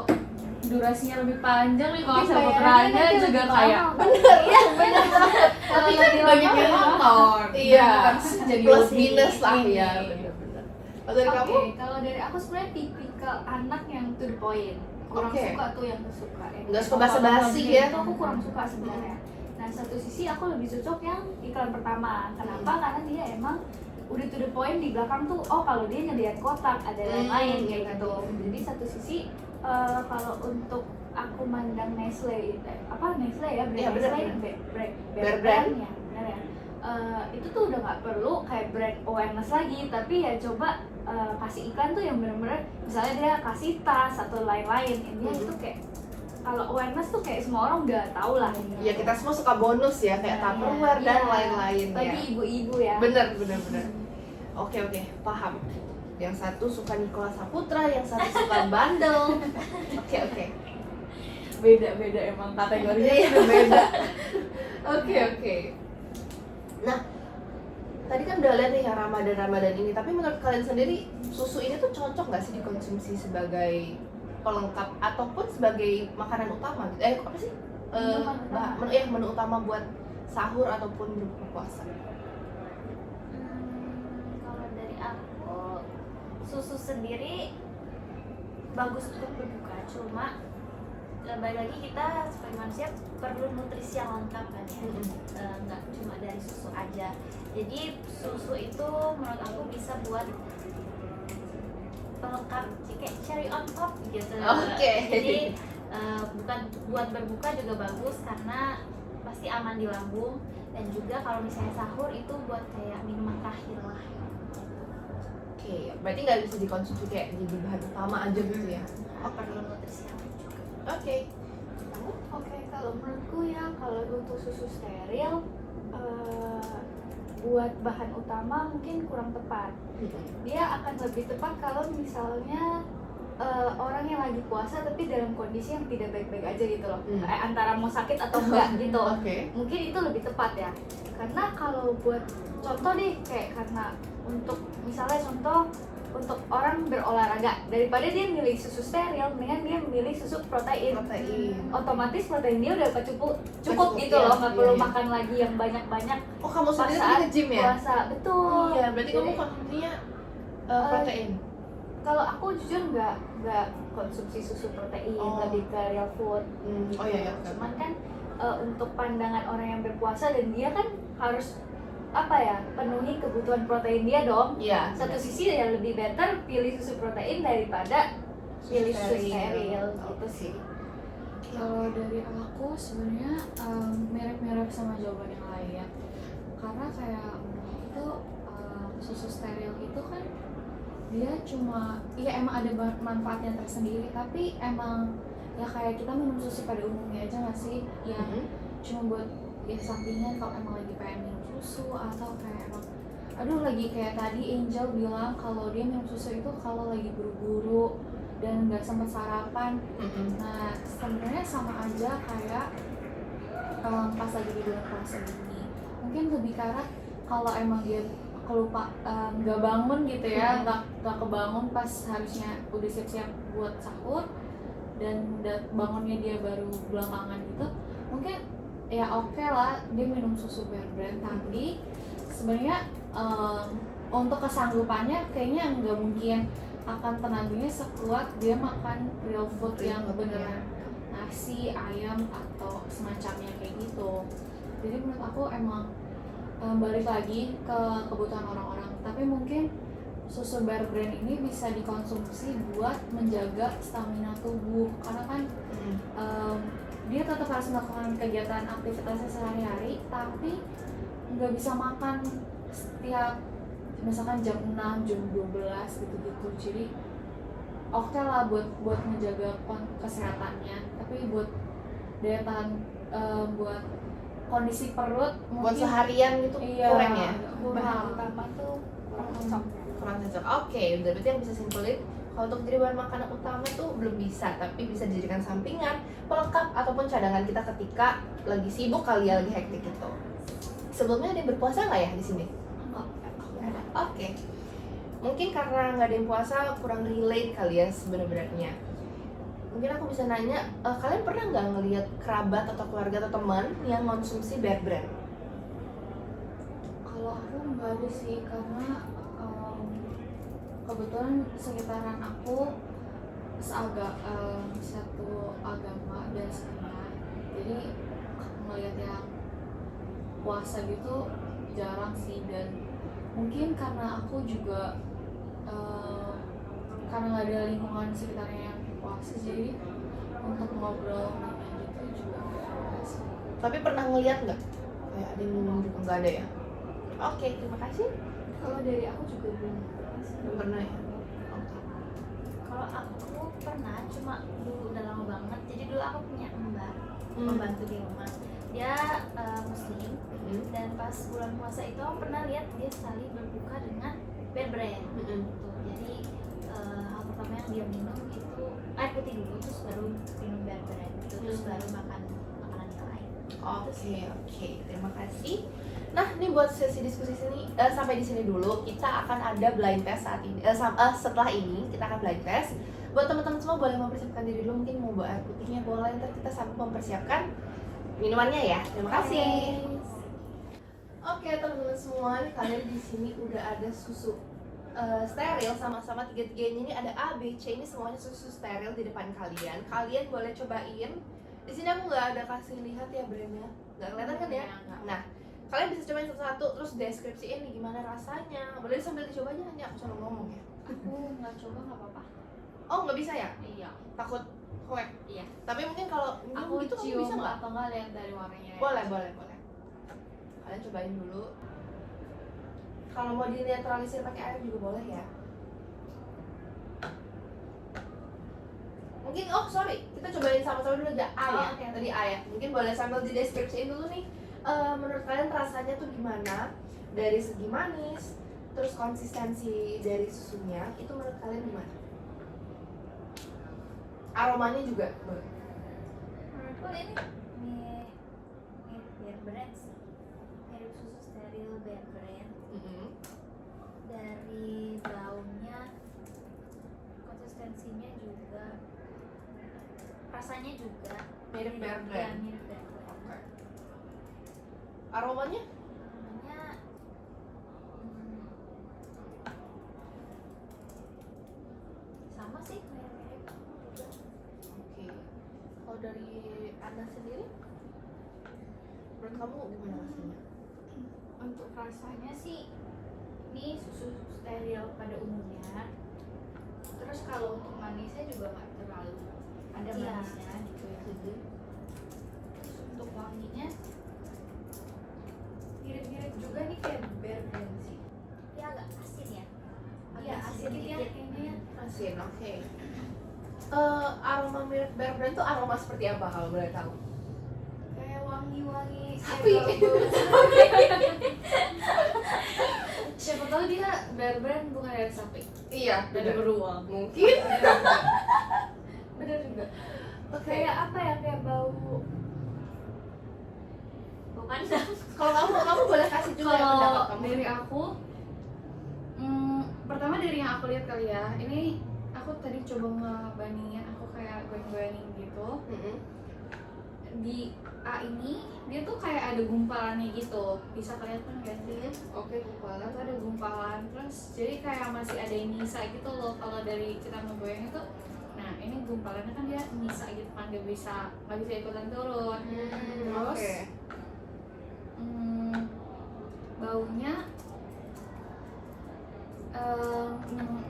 durasinya lebih panjang nih, kalau Tapi Saputranya bayarannya nanti juga lebih kayak mahal. Bener banget. tapi kan banyak yang nonton. Iya. Jadi Plus lebih minus lah ini. ya. Bener-bener. Kalau dari Oke, kamu? kalau dari aku sebenarnya tipikal anak yang to the point. Kurang Oke. suka tuh yang suka. Nggak suka basa-basi ya. Itu aku kurang suka sebenarnya. Nah, satu sisi aku lebih cocok yang iklan pertama. Kenapa? Karena dia emang udah to the point, di belakang tuh kalau dia ngeliat kotak ada lain-lain kayak gitu. Jadi satu sisi kalau untuk aku mandang Nestle Nestle ya, brand Iya, bener, Nestle, Bear Brand. ya, benar ya. Itu tuh udah nggak perlu kayak brand awareness lagi, tapi ya coba kasih iklan tuh yang bener-bener misalnya dia kasih tas atau lain-lain, intinya itu kayak kalau awareness tuh kayak semua orang udah tahu lah. Ya kita semua suka bonus ya kayak Iya, Tupperware dan iya. lain-lain ya. Bagi ibu-ibu ya. Bener. Oke, paham. Yang satu suka Nicholas Saputra, yang satu suka bandel. Oke. Beda-beda emang kategorinya. Iya, beda. Oke. Nah, tadi kan udah lihat nih yang Ramadan ini, tapi menurut kalian sendiri susu ini tuh cocok nggak sih dikonsumsi sebagai pelengkap ataupun sebagai makanan utama gitu? Apa sih? Menu utama buat sahur ataupun berbuka puasa. Kalau dari aku, susu sendiri bagus untuk berbuka, cuma balik lagi kita sebagai manusia perlu nutrisi yang lengkap kan ya. Nggak cuma dari susu aja beda. Jadi susu itu menurut aku bisa buat pelengkap kayak cherry on top gitu. Oke. Jadi bukan buat berbuka juga bagus karena pasti aman di lambung, dan juga kalau misalnya sahur itu buat kayak minuman terakhir lah. Oke, berarti nggak bisa dikonsumsi kayak jadi bahan utama aja gitu ya? Perlu nutrisi juga. Oke. Oke, kalau menurutku ya kalau untuk susu steril buat bahan utama mungkin kurang tepat. Dia akan lebih tepat kalau misalnya orang yang lagi puasa tapi dalam kondisi yang tidak baik-baik aja gitu loh. Antara mau sakit atau enggak gitu. Oke. Mungkin itu lebih tepat ya. Karena kalau buat contoh nih kayak karena untuk misalnya contoh untuk orang berolahraga, daripada dia milih susu steril, mendingan dia milih susu protein. Otomatis protein dia udah cukup gitu ya, loh, nggak perlu iya. makan lagi yang banyak-banyak Oh, kamu sendiri saat tadi nge-gym ya? puasa. Betul. Iya, berarti kamu Jadi, konsumsinya protein. kalau aku jujur nggak konsumsi susu protein, Oh. lebih ke real food. Oh iya ya. Cuman kan untuk pandangan orang yang berpuasa dan dia kan harus penuhi kebutuhan protein dia dong. Iya. Satu sisi ya lebih better pilih susu protein daripada pilih susu steril gitu sih. Kalau dari aku sebenarnya mirip-mirip sama jawaban yang lain, karena kayak menurut itu susu steril itu kan dia cuma emang ada manfaatnya tersendiri, tapi emang ya kayak kita minum susu pada umumnya aja nggak sih, yang cuma buat sampingan kalau emang lagi pengen minum susu, atau kayak emang lagi kayak tadi Angel bilang kalau dia minum susu itu kalau lagi buru-buru dan nggak sempat sarapan. Nah sebenarnya sama aja kayak pas lagi di bulan puasa ini, mungkin lebih ke arah kalau emang dia kelupa nggak bangun gitu ya, nggak kebangun pas harusnya udah siap-siap buat sahur dan bangunnya dia baru belakangan gitu, mungkin ya oke lah dia minum susu Bear Brand, tapi sebenarnya untuk kesanggupannya kayaknya nggak mungkin akan tenaganya sekuat dia makan real food yang beneran nasi, ayam atau semacamnya kayak gitu. Jadi menurut aku emang balik lagi ke kebutuhan orang-orang, tapi mungkin susu Bear Brand ini bisa dikonsumsi buat menjaga stamina tubuh, karena kan dia tetap harus melakukan kegiatan aktivitasnya sehari-hari, tapi nggak bisa makan setiap misalkan jam 6, jam 12 gitu-gitu. Jadi oke lah buat menjaga kesehatannya, tapi buat daya tahan buat kondisi perut Buat mungkin seharian gitu kurang ya? Bahan utama tuh kurang cocok. Kurang cocok. Oke, berarti yang bisa simpulin kalau untuk jadi bahan makanan utama tuh belum bisa, tapi bisa dijadikan sampingan, pelengkap ataupun cadangan kita ketika lagi sibuk kali ya, lagi hektik gitu. Sebelumnya ada yang berpuasa nggak ya di sini? Nggak ada. Oke. Mungkin karena nggak ada yang puasa kurang relate kali ya sebenarnya. Mungkin aku bisa nanya, kalian pernah nggak ngelihat kerabat atau keluarga atau teman yang konsumsi Bear Brand? Kalau aku nggak ada sih, karena kebetulan sekitaran aku satu agama biasanya, jadi ngelihat yang puasa gitu jarang sih. Dan mungkin karena aku juga karena nggak ada lingkungan sekitarnya yang puasa, jadi untuk ngobrol gitu juga nggak ada sih. Tapi pernah ngelihat nggak? Kayak ada yang minum juga nggak ada ya? Oke, terima kasih. Kalau dari aku juga belum pernah sih. Belum pernah ya? Kalau aku pernah, cuma dulu udah lama banget. Jadi dulu aku punya mbak, pembantu di rumah. Dia muslim, dan pas bulan puasa itu aku pernah lihat dia sekali berbuka dengan Bear Brand. Gitu. Jadi hal pertama yang dia minum itu air putih dulu, terus baru minum Bear Brand, gitu. Terus baru makan makanan yang lain. Oke, terima kasih. Nah, ini buat sesi diskusi sini sampai di sini dulu. Kita akan ada blind test saat ini. Setelah ini kita akan blind test. Buat teman-teman semua boleh mempersiapkan diri dulu, mungkin mau bawa air putihnya, boleh. Ntar kita sambil mempersiapkan minumannya ya. Terima kasih. Oke, teman-teman semua, nih kalian di sini udah ada susu steril sama-sama tiga-tiganya ini ada A, B, C, ini semuanya susu steril di depan kalian. Kalian boleh cobain. Di sini aku nggak ada kasih lihat ya brandnya, nggak kelihatan kan ya? Nah, Kalian bisa cobain satu-satu terus deskripsiin nih gimana rasanya. Boleh sambil dicoba aja, nanti aku selalu ngomong ya. Aku nggak coba nggak apa-apa. Oh nggak bisa ya? Iya. Takut hoek? Iya. Tapi mungkin kalau Aku gitu kamu cium bisa nggak? atau nggak lihat dari warnanya. ya. Boleh. Kalian cobain dulu. Kalau mau dinetralisir pakai air juga boleh ya. Mungkin kita cobain sama-sama dulu aja A ya. oke. Tadi A ya. Mungkin boleh sambil dideskripsiin dulu nih. Menurut kalian rasanya tuh gimana? Dari segi manis, terus konsistensi dari susunya itu menurut kalian gimana? Aromanya juga boleh. Menurutku ini mirip Bear Brand sih, mirip susu steril Bear Brand. Dari baunya, konsistensinya juga, rasanya juga Mirip Bear ya, Brand. mirip Bear Brand. Aromanya? Namanya sama sih, mirip-mirip juga. Oke. Kalau dari Anda sendiri, menurut kamu gimana rasanya? Untuk rasanya sih ini susu steril pada umumnya. Terus kalau untuk manisnya juga nggak terlalu ada Iya. manisnya gitu ya. Terus untuk wanginya mirip-mirip juga nih kayak Bear Brand sih. Ya agak asin ya. Iya asin sedikit. ya kayaknya ya. Asin, oke. Aroma mirip Bear Brand tuh aroma seperti apa kalau boleh tahu? Kayak wangi-wangi Sapi. kayak bau-bau Siapa tahu dia Bear Brand bukan dari sapi, Iya, dari beruang. mungkin. bener juga. Oke. Kayak apa ya, kayak bau Bukan Kalau kamu boleh kasih juga ya pendapat Kalau kamu. dari aku, pertama dari yang aku lihat kali ya, ini aku tadi coba ngebandingin, aku kayak goyang-goyangin gitu. Mm-mm. Di A ini dia tuh kayak ada gumpalannya gitu, bisa kelihatan gak sih? Oke, Gumpalan tuh ada gumpalan, terus jadi kayak masih ada yang nyisa gitu loh kalau dari kita ngegoyang itu. Nah ini gumpalannya kan dia nyisa gitu kan, nggak bisa ikutan turun. Terus Oke. baunya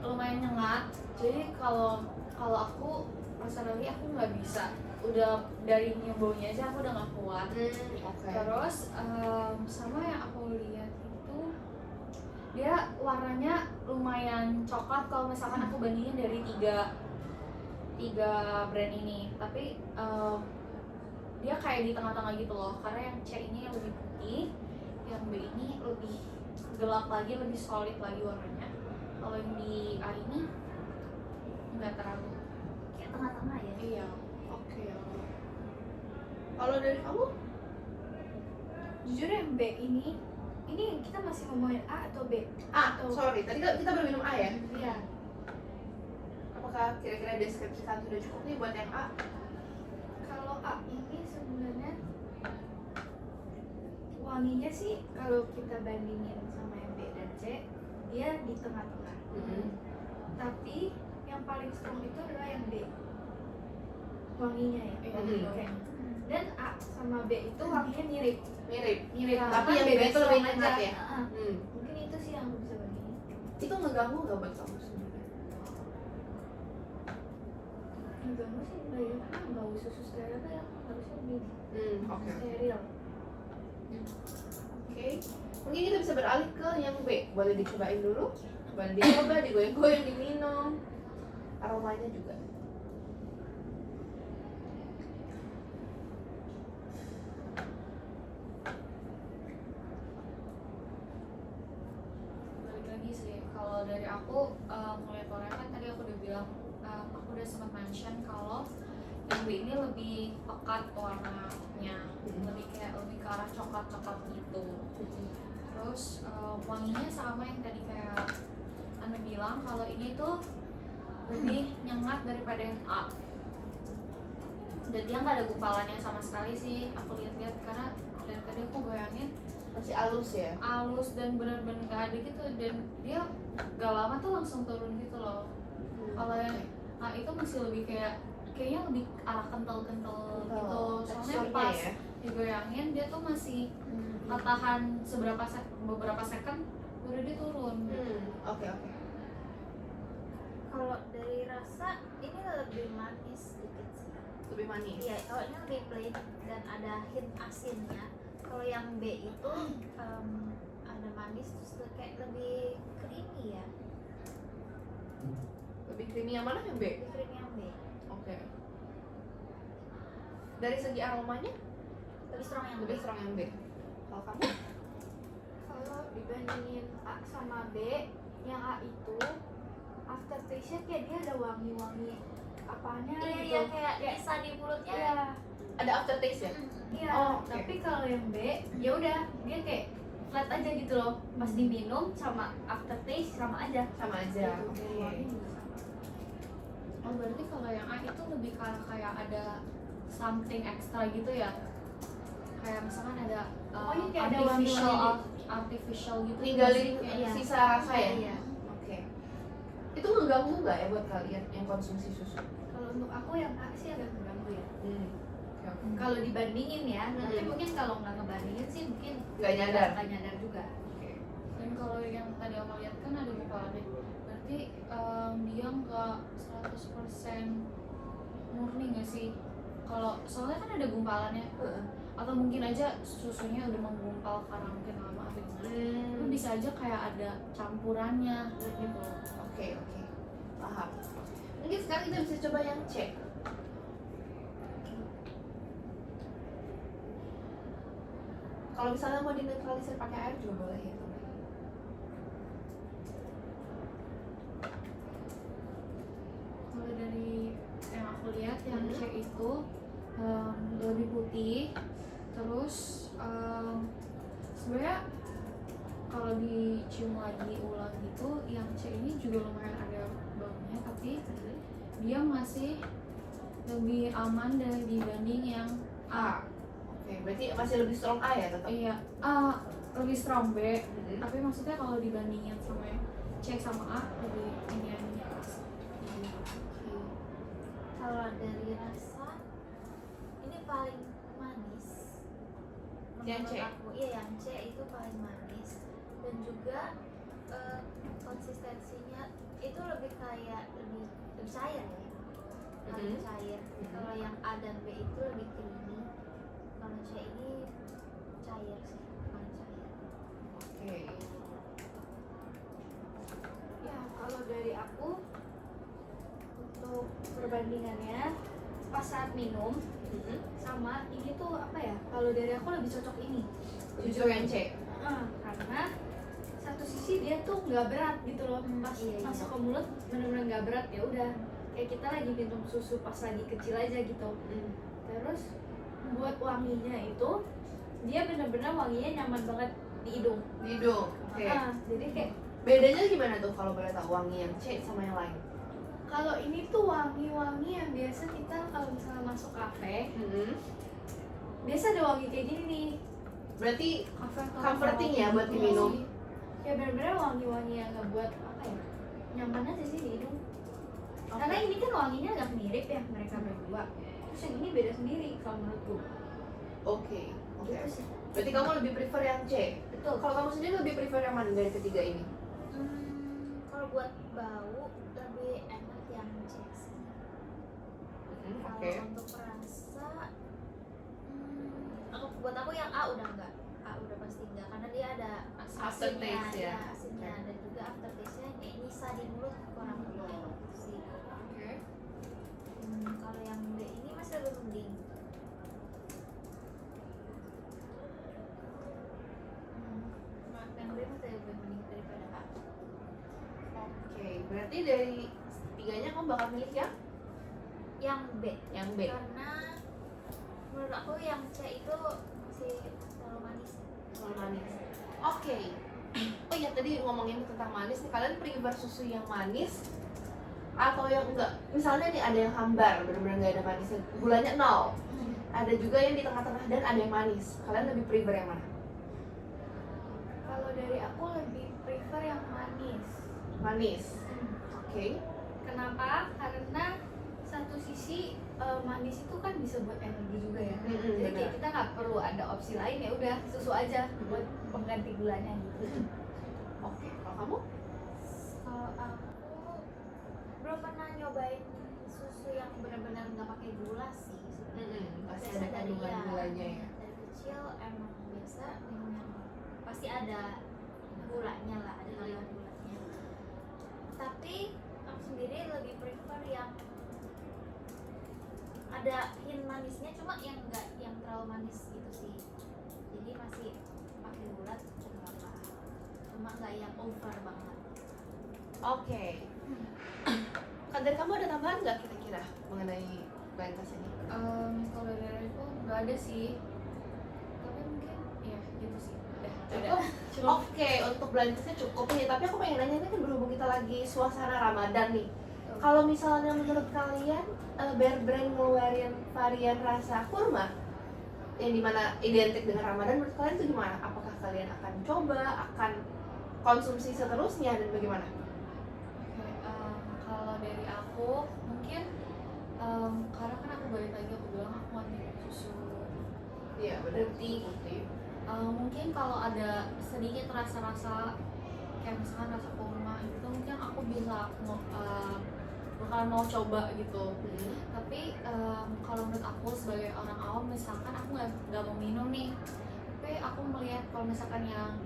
lumayan nyengat. Jadi kalau aku personally aku nggak bisa, udah dari nyium baunya aja aku udah nggak kuat. Oke. Terus sama yang aku lihat itu dia warnanya lumayan coklat kalau misalkan aku bandingin dari tiga brand ini. Tapi dia kayak di tengah-tengah gitu loh, karena yang C ini lebih putih, yang B ini lebih gelap lagi, lebih solid lagi warnanya. Kalau yang di A ini nggak terlalu. kayak tengah-tengah ya. Iya. Oke. Kalau dari kamu? jujur yang B ini kita masih ngomongin A atau B? Sorry, tadi kita berminum A ya? Iya. Apakah kira-kira deskripsi satu udah cukup nih buat yang A? Kalau A ini sebenarnya wanginya sih kalau kita bandingin sama yang B dan C dia di tengah-tengah. Tapi yang paling strong itu adalah yang B. Wanginya ya. Oke. Dan A sama B itu wanginya mirip. Mirip. Nah, Tapi kan yang B beda itu lebih strong nyengat aja. ya? Mungkin itu sih yang aku bisa bandingin. Itu ngeganggu nggak buat kamu sendiri? Enggak sih, enggak ya. Karena bau susu steril kan harusnya lebih Oke. steril. Oke. Mungkin kita bisa beralih ke yang B. Boleh dicobain dulu. Boleh dicoba, digoyang-goyang, diminum. Aromanya juga. Balik lagi sih, kalau dari aku ngeliat warnanya kan tadi aku udah bilang, aku udah sempat mention kalau yang B ini lebih pekat warnanya, lebih ke arah coklat gitu. Terus wanginya sama yang tadi kayak Anu bilang, kalau ini tuh lebih nyengat daripada yang A. Dan dia nggak ada gumpalannya sama sekali sih, aku lihat-lihat, karena dari tadi aku goyangin Masih halus ya? halus dan benar-benar nggak ada gitu, dan dia gak lama tuh langsung turun gitu loh. Kalau yang A itu masih lebih kayaknya lebih arah kental-kental gitu, soalnya Teksturnya pas ya? digoyangin dia tuh masih tahan beberapa second baru dia turun. Oke. Kalau dari rasa ini lebih manis sedikit sih. Lebih manis. Iya, kalau ini lebih plain dan ada hint asinnya. Kalau yang B itu ada manis terus kayak lebih creamy ya. Lebih creamy yang mana yang B? Lebih creamy yang B. Oke. Dari segi aromanya Lebih strong yang lebih B. strong yang B. Kalau kamu? Kalau dibandingin A sama B, yang A itu aftertaste-nya kayak dia ada wangi-wangi apanya Iya, gitu. iya kayak bisa di mulutnya. Iya, Ada aftertaste ya? iya. Oh, oke. Tapi kalau yang B, ya udah dia kayak flat aja gitu loh. Pas diminum sama aftertaste sama aja. Sama aja. Gitu, Oke. dari wangi juga sama. Oh berarti kalau yang A itu lebih kayak ada something extra gitu ya? Kayak misalkan ada Pokoknya kayak ada artificial gitu. Ninggalin Iya. sisa rasa ya? Iya. Oke. Itu mengganggu nggak ya buat kalian yang konsumsi susu? Kalau untuk aku yang A sih agak mengganggu ya. Oke. Kalau dibandingin ya, tapi Hmm. mungkin kalau nggak ngebandingin sih mungkin Nggak nyadar. nggak nyadar juga. Dan kalau yang tadi aku lihat kan ada gumpalannya, berarti dia nggak 100% murni nggak sih? Kalau soalnya kan ada gumpalannya, atau mungkin aja susunya udah menggumpal karena mungkin lama atau gimana. Itu bisa aja kayak ada campurannya gitu. Oke. Paham. Mungkin sekarang kita bisa coba yang C. Kalau misalnya mau dinetralisir pakai air juga boleh ya, teman. Kalau dari yang aku lihat yang C itu lebih putih, terus sebenarnya kalau dicium lagi ulang gitu, yang C ini juga lumayan ada baunya, tapi dia masih lebih aman dibanding yang A. Oke, berarti masih lebih strong A ya tetap? Iya, lebih strong B, tapi maksudnya kalau dibandingin sama yang C sama A lebih ini keras. Kalau dari rasa ini paling manis. Yang C? Menurut aku, iya yang C itu paling manis dan juga konsistensinya itu lebih kayak lebih cair ya. Lebih cair. Kalau yang A dan B itu lebih creamy. Kalau C ini cair sih, paling cair. Oke. Ya, kalau dari aku untuk perbandingannya pas saat minum sama ini tuh apa ya? Kalau dari aku lebih cocok ini. Jujur yang C. Karena satu sisi dia tuh nggak berat gitu loh. Pas Iya. masuk ke mulut bener-bener nggak berat, ya udah kayak kita lagi minum susu pas lagi kecil aja gitu. Terus buat wanginya itu dia bener-bener wanginya nyaman banget di hidung. Di hidung. Oke. Jadi kayak Bedanya gimana tuh kalau boleh tahu wangi yang C sama yang lain? kalau ini tuh wangi-wangi yang biasa kita kalau misalnya masuk kafe, biasa ada wangi kayak gini nih. Berarti comforting ya buat diminum. Ya bener-bener wangi-wangi yang nggak buat apa ya, nyaman aja sih di hidung. Karena ini kan wanginya agak mirip ya mereka berdua. Terus yang ini beda sendiri kalau menurutku. Oke. Gitu sih. Berarti kamu lebih prefer yang C. Betul. Kalau kamu sendiri lebih prefer yang mana dari ketiga ini? Kalau buat bau lebih enak yang C sih. Oke. Kalau untuk rasa, buat aku yang A udah enggak. A udah pasti enggak karena dia ada Aftertaste ya. asinnya dan juga aftertaste-nya kayak nyisa di mulut kurang lebih kayak gitu sih. Oke. Kalau yang B ini masih lebih mending. Yang B masih lebih mending daripada A. Oke. Berarti dari tiganya kamu bakal milih Yang B yang B. karena menurut aku yang C itu masih terlalu manis. Terlalu manis. Oke. Oh iya, tadi ngomongin tentang manis nih, kalian prefer susu yang manis atau yang enggak? Misalnya nih ada yang hambar, benar-benar nggak ada manisnya, gulanya 0. Ada juga yang di tengah-tengah dan ada yang manis. Kalian lebih prefer yang mana? Kalau dari aku lebih prefer yang manis. Manis. Oke. Kenapa? Karena satu sisi manis itu kan bisa buat energi juga ya. Mm-mm, Jadi kayak benar. kita nggak perlu ada opsi lain, ya udah susu aja buat pengganti gulanya gitu. Oke, kalau kamu? Kalau aku belum pernah nyobain susu yang benar-benar nggak pakai gula sih sebenarnya. Pasti Biasa ada dari kandungan ya, gulanya ya. dari kecil emang biasa minum yang pasti ada gulanya lah, ada tambahan gulanya. Tapi aku sendiri lebih prefer yang ada hint manisnya, cuma yang enggak yang terlalu manis gitu sih. Jadi masih pakai gula nggak apa, cuma nggak yang over banget. Oke. Kan dari kamu ada tambahan nggak kira-kira mengenai blind test ini? Kalau dari aku nggak ada sih, tapi mungkin ya gitu sih. Udah. Cukup? Oke, untuk blind testnya cukup nih. Tapi aku pengen nanya, ini kan berhubung kita lagi suasana Ramadan nih. Kalau misalnya menurut kalian Bear Brand ngeluarin varian rasa kurma yang dimana identik dengan Ramadan, menurut kalian itu gimana? Apakah kalian akan coba, akan konsumsi seterusnya, dan bagaimana? Oke, kalau dari aku mungkin karena kan aku balik lagi aku bilang aku nggak minum susu Iya, putih. Mungkin kalau ada sedikit rasa-rasa kayak misalkan rasa kurma itu mungkin aku bisa bakalan mau coba gitu. Tapi kalau menurut aku sebagai orang awam, misalkan aku nggak mau minum nih, tapi aku melihat kalau misalkan yang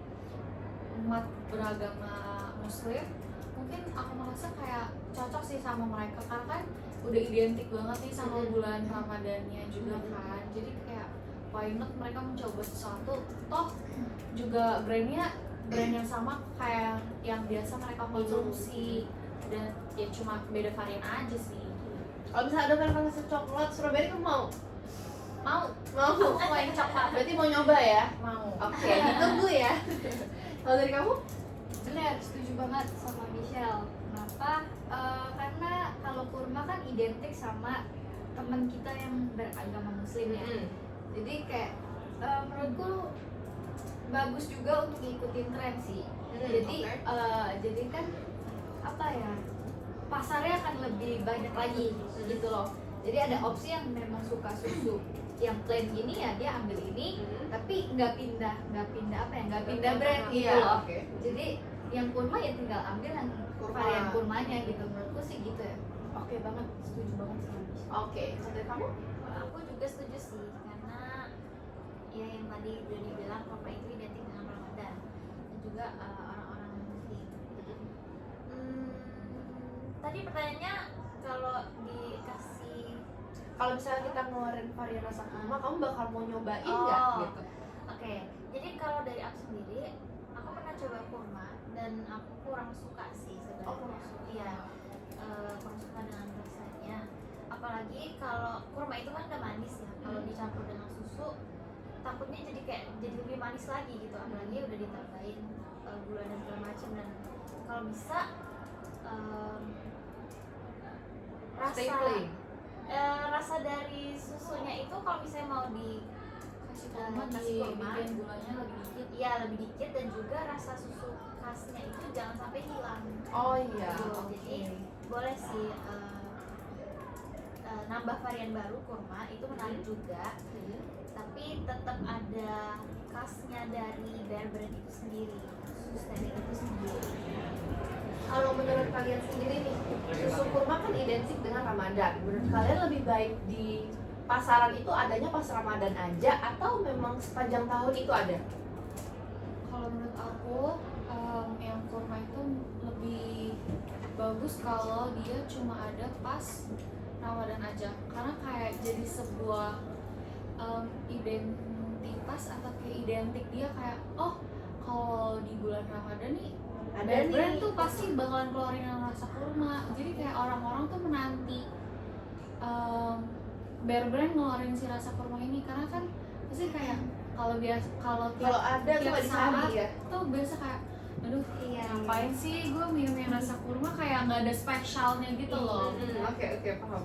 umat beragama muslim, mungkin aku merasa kayak cocok sih sama mereka karena kan udah identik banget nih sama bulan Ramadannya juga kan. Jadi kayak why not mereka mencoba sesuatu, toh juga brand yang sama kayak yang biasa mereka konsumsi, dan ya cuma beda varian aja sih. Kalau misalnya ada varian rasa coklat strawberry, kamu mau? Mau Mau? yang coklat. Berarti mau nyoba ya? Mau. Oke, ditunggu ya. Kalau dari kamu? Bener, setuju banget sama Michelle. Kenapa? Karena kalau kurma kan identik sama teman kita yang beragama muslim ya. Jadi kayak menurutku bagus juga untuk ngikutin tren sih. Jadi jadi kan apa ya, pasarnya akan lebih banyak lagi gitu loh. Jadi ada opsi yang memang suka susu yang plain gini ya dia ambil ini, tapi nggak pindah brand gitu loh. Oke. Jadi yang kurma ya tinggal ambil yang Kurma. varian kurmanya gitu. Menurutku sih gitu ya. Oke banget, setuju banget sama Miss. Oke, kalau dari kamu? Kalau aku juga setuju sih, karena ya yang tadi udah dibilang kurma itu identik dengan Ramadan dan juga orang-orang muslim. Tadi pertanyaannya kalau dikasih Kalau misalnya kita ngeluarin varian rasa kurma, kamu bakal mau nyobain Oh. nggak gitu? Oke, jadi kalau dari aku sendiri, aku pernah coba kurma dan aku kurang suka sih sebenarnya. Oh, kurang suka. Iya, kurang suka dengan rasanya. Apalagi kalau kurma itu kan udah manis ya. Kalau dicampur dengan susu, takutnya jadi lebih manis lagi gitu. Apalagi udah ditambahin gula dan segala macam. Dan kalau bisa Stay rasa plain. rasa dari susunya itu kalau misalnya mau Kasih kurma, dibikin gulanya lebih dikit. iya lebih dikit, dan juga rasa susu khasnya itu jangan sampai hilang. Oh iya. Gitu. Oke. Jadi boleh sih nambah varian baru kurma itu menarik juga, tapi tetap ada khasnya dari Bear Brand itu sendiri, susu dari itu sendiri. Kalau menurut kalian sendiri nih, susu kurma kan identik dengan Ramadan. Menurut kalian lebih baik di pasaran itu adanya pas Ramadan aja, atau memang sepanjang tahun itu ada? Kalau menurut aku yang kurma itu lebih bagus kalau dia cuma ada pas Ramadan aja, karena kayak jadi sebuah identitas atau kayak identik dia kayak oh kalau di bulan Ramadan nih Ada Bear nih. Brand tuh pasti bakalan keluarin yang rasa kurma. Jadi kayak orang-orang tuh menanti Bear Brand ngeluarin si rasa kurma ini, karena kan pasti kayak kalau Kalau ada tuh tiap nggak dicari saat ya. tuh biasa kayak aduh Iya. ngapain sih gue minum yang rasa kurma, kayak nggak ada spesialnya gitu loh. Oke, paham.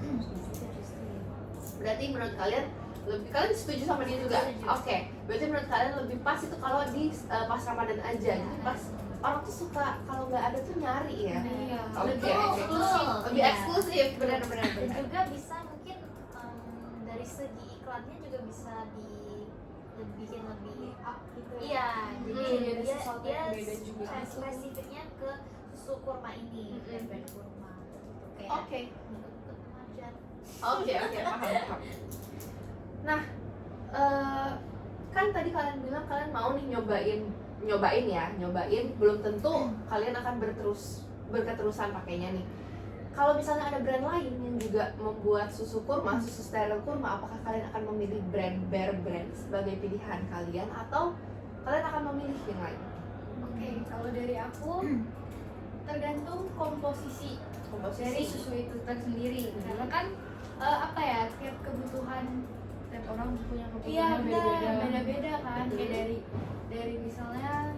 Berarti menurut kalian Kalian setuju sama dia juga? Setuju. Oke, berarti menurut kalian lebih pas itu kalau di pas Ramadan aja. Jadi pas orang tuh suka kalau nggak ada tuh nyari ya. Iya. Oke, Lebih eksklusif. lebih Iya. eksklusif, benar-benar. Dan juga bisa mungkin dari segi iklannya juga bisa bikin lebih up gitu. iya, jadi Jadi ada dia sesuatu dia yang beda juga. spesifiknya ke susu kurma ini, Mm-mm. brand kurma gitu kayak Oke, ngikut remaja. oke, paham. Nah, kan tadi kalian bilang kalian mau nih nyobain belum tentu kalian akan berketerusan pakainya nih. Kalau misalnya ada brand lain yang juga membuat susu steril kurma, apakah kalian akan memilih brand Bear Brand sebagai pilihan kalian atau kalian akan memilih yang lain? Oke, kalau dari aku tergantung komposisi dari susu itu tersendiri. Karena kan apa ya, tiap kebutuhan Tiap orang punya iya kebutuhan benar, beda-beda. beda-beda kan. Kayak dari misalnya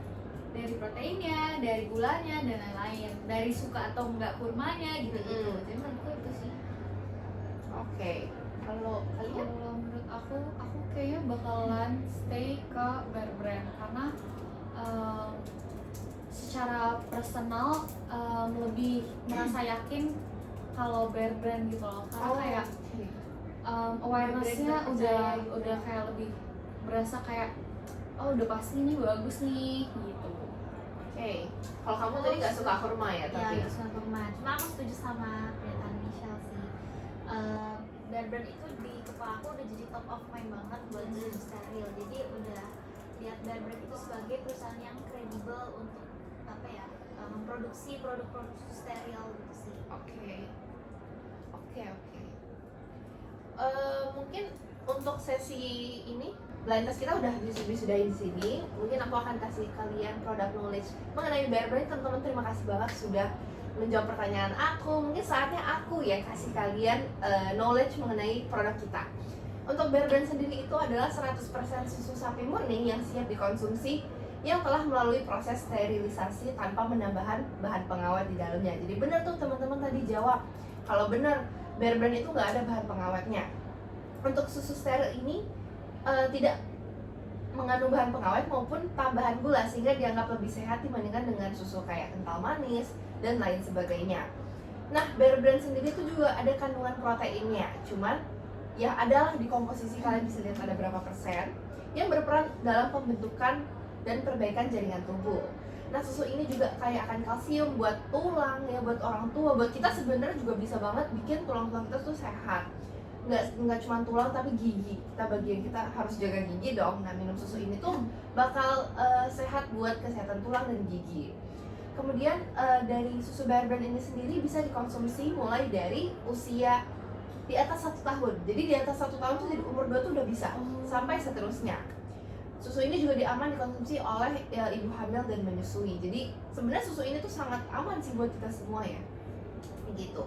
dari proteinnya, dari gulanya dan lain-lain, dari suka atau enggak kurmanya gitu. Jadi menurutku itu sih. Oke, kalau kalian? Kalau menurut aku kayaknya bakalan stay ke Bear Brand karena secara personal lebih merasa yakin kalau Bear Brand gitu loh, karena kayak awareness-nya udah kayak lebih berasa kayak oh udah pasti nih bagus nih gitu. Oke, kalau kamu tadi nggak suka kurma ya, Ya, tapi nggak suka kurma. Cuma aku setuju sama pernyataan Michelle sih. Bear Brand itu di kepala aku udah jadi top of mind banget buat susu steril. Jadi udah lihat Bear Brand itu sebagai perusahaan yang kredibel untuk apa ya, memproduksi produk-produk susu steril gitu sih. Oke. Mungkin untuk sesi ini blind test kita udah disudahin di sini. Mungkin aku akan kasih kalian product knowledge mengenai Bear Brand. Teman-teman terima kasih banget sudah menjawab pertanyaan aku. Mungkin saatnya aku ya kasih kalian knowledge mengenai produk kita. Untuk Bear Brand sendiri itu adalah 100% susu sapi murni yang siap dikonsumsi, yang telah melalui proses sterilisasi tanpa menambahkan bahan pengawet di dalamnya. Jadi benar tuh teman-teman tadi jawab, kalau benar Bear Brand itu nggak ada bahan pengawetnya. Untuk susu steril ini tidak mengandung bahan pengawet maupun tambahan gula, sehingga dianggap lebih sehat dibandingkan dengan susu kayak kental manis dan lain sebagainya. Nah, Bear Brand sendiri itu juga ada kandungan proteinnya, cuman ya adalah di komposisi kalian bisa lihat ada berapa persen yang berperan dalam pembentukan dan perbaikan jaringan tubuh. Nah, susu ini juga kaya akan kalsium buat tulang ya, buat orang tua, buat kita sebenarnya juga bisa banget bikin tulang-tulang kita tuh sehat. Nggak cuma tulang tapi gigi. Kita harus jaga gigi dong. Nah, minum susu ini tuh bakal sehat buat kesehatan tulang dan gigi. Kemudian dari susu Bear Brand ini sendiri bisa dikonsumsi mulai dari usia di atas 1 tahun. Jadi di atas 1 tahun tuh, jadi umur 2 tuh udah bisa sampai seterusnya. Susu ini juga aman dikonsumsi oleh ibu hamil dan menyusui. Jadi sebenarnya susu ini tuh sangat aman sih buat kita semua ya. Gitu.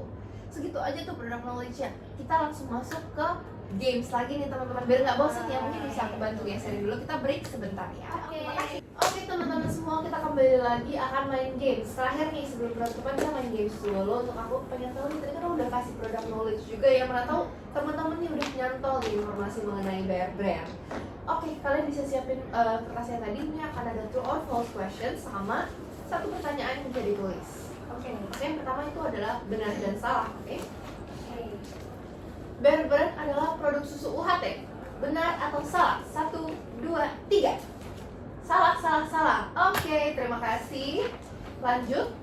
Segitu aja tuh product knowledge-nya. Kita langsung masuk ke games lagi nih teman-teman. Biar nggak bosan ya, mungkin bisa aku bantu geserin dulu. Kita break sebentar ya. Oke teman-teman semua, kita kembali lagi akan main games. Terakhir nih sebelum penutupan kita main games dulu. Untuk aku pengen tahu nih, tadi kan udah kasih product knowledge juga ya. Mana tahu teman-teman nih udah nyantol nih informasi mengenai Bear Brand. Oke, kalian bisa siapin kertasnya tadi. Ini akan ada true or false question sama satu pertanyaan yang bisa ditulis. Oke, yang pertama itu adalah benar dan salah. Oke. Bear Brand adalah produk susu UHT. Benar atau salah? 1, 2, 3. Salah. Oke, terima kasih. Lanjut.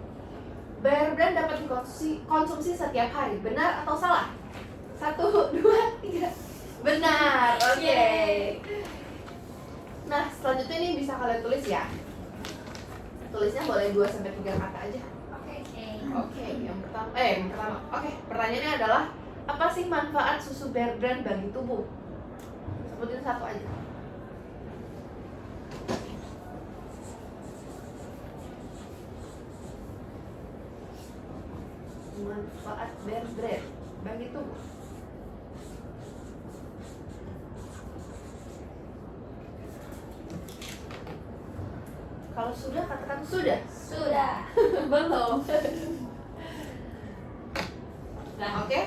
Bear Brand dapat dikonsumsi setiap hari. Benar atau salah? 1, 2, 3. Benar. Oke. Nah, selanjutnya ini bisa kalian tulis ya. Tulisnya boleh 2-3 kata aja. Oke, yang pertama. Oke, pertanyaannya adalah apa sih manfaat susu Bear Brand bagi tubuh? Sebutin satu aja. Manfaat Bear Brand bagi tubuh. Kalau sudah, katakan sudah. Belum. Nah, oke.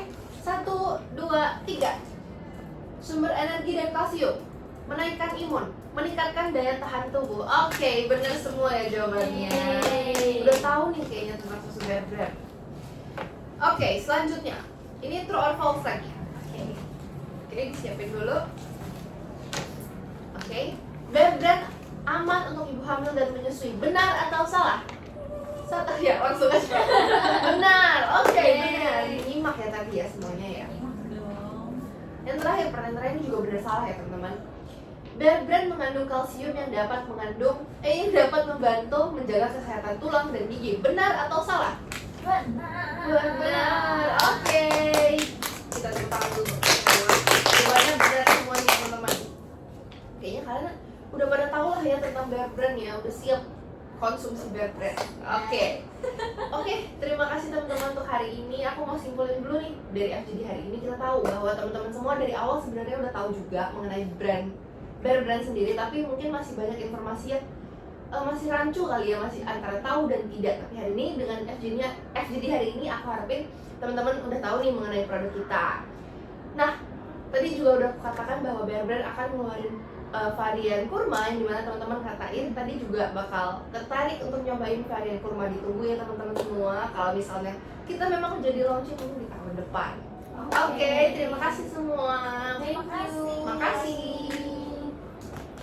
1, 2, 3. sumber energi dan kalsium, menaikkan imun, meningkatkan daya tahan tubuh. Oke, benar semua ya jawabannya. Yeay. Udah tahu nih kayaknya tentang susu Bear Brand. Oke, selanjutnya ini true or false lagi. Oke, disiapin dulu. Oke, Bear Brand aman untuk ibu hamil dan menyusui. Benar atau salah? Salah ya, langsung aja. Benar. Oke, benar. Nyimak ya tadi ya semuanya ya. Yang terakhir, pertanyaan terakhir ini juga benar salah ya teman-teman. Bear Brand mengandung kalsium yang dapat membantu menjaga kesehatan tulang dan gigi. Benar atau salah? Benar. Oke. Kita tepuk tangan dulu. Jawabannya benar semuanya teman-teman. Kayaknya kalian udah pada tahu lah ya tentang Bear Brand ya, udah siap konsumsi Bear Brand. Oke, terima kasih teman-teman untuk hari ini. Aku mau simpulin dulu nih dari FGD hari ini. Kita tahu bahwa teman-teman semua dari awal sebenarnya udah tahu juga mengenai Bear Brand sendiri, tapi mungkin masih banyak informasi yang masih rancu kali ya, masih antara tahu dan tidak. Tapi hari ini dengan FGD hari ini aku harapin teman-teman udah tahu nih mengenai produk kita. Nah, tadi juga udah aku katakan bahwa Bear Brand akan ngeluarin varian kurma yang dimana teman-teman katain tadi juga bakal tertarik untuk nyobain varian kurma. Ditunggu ya teman-teman semua kalau misalnya kita memang jadi launching mungkin di tahun depan. Oke, terima kasih semua.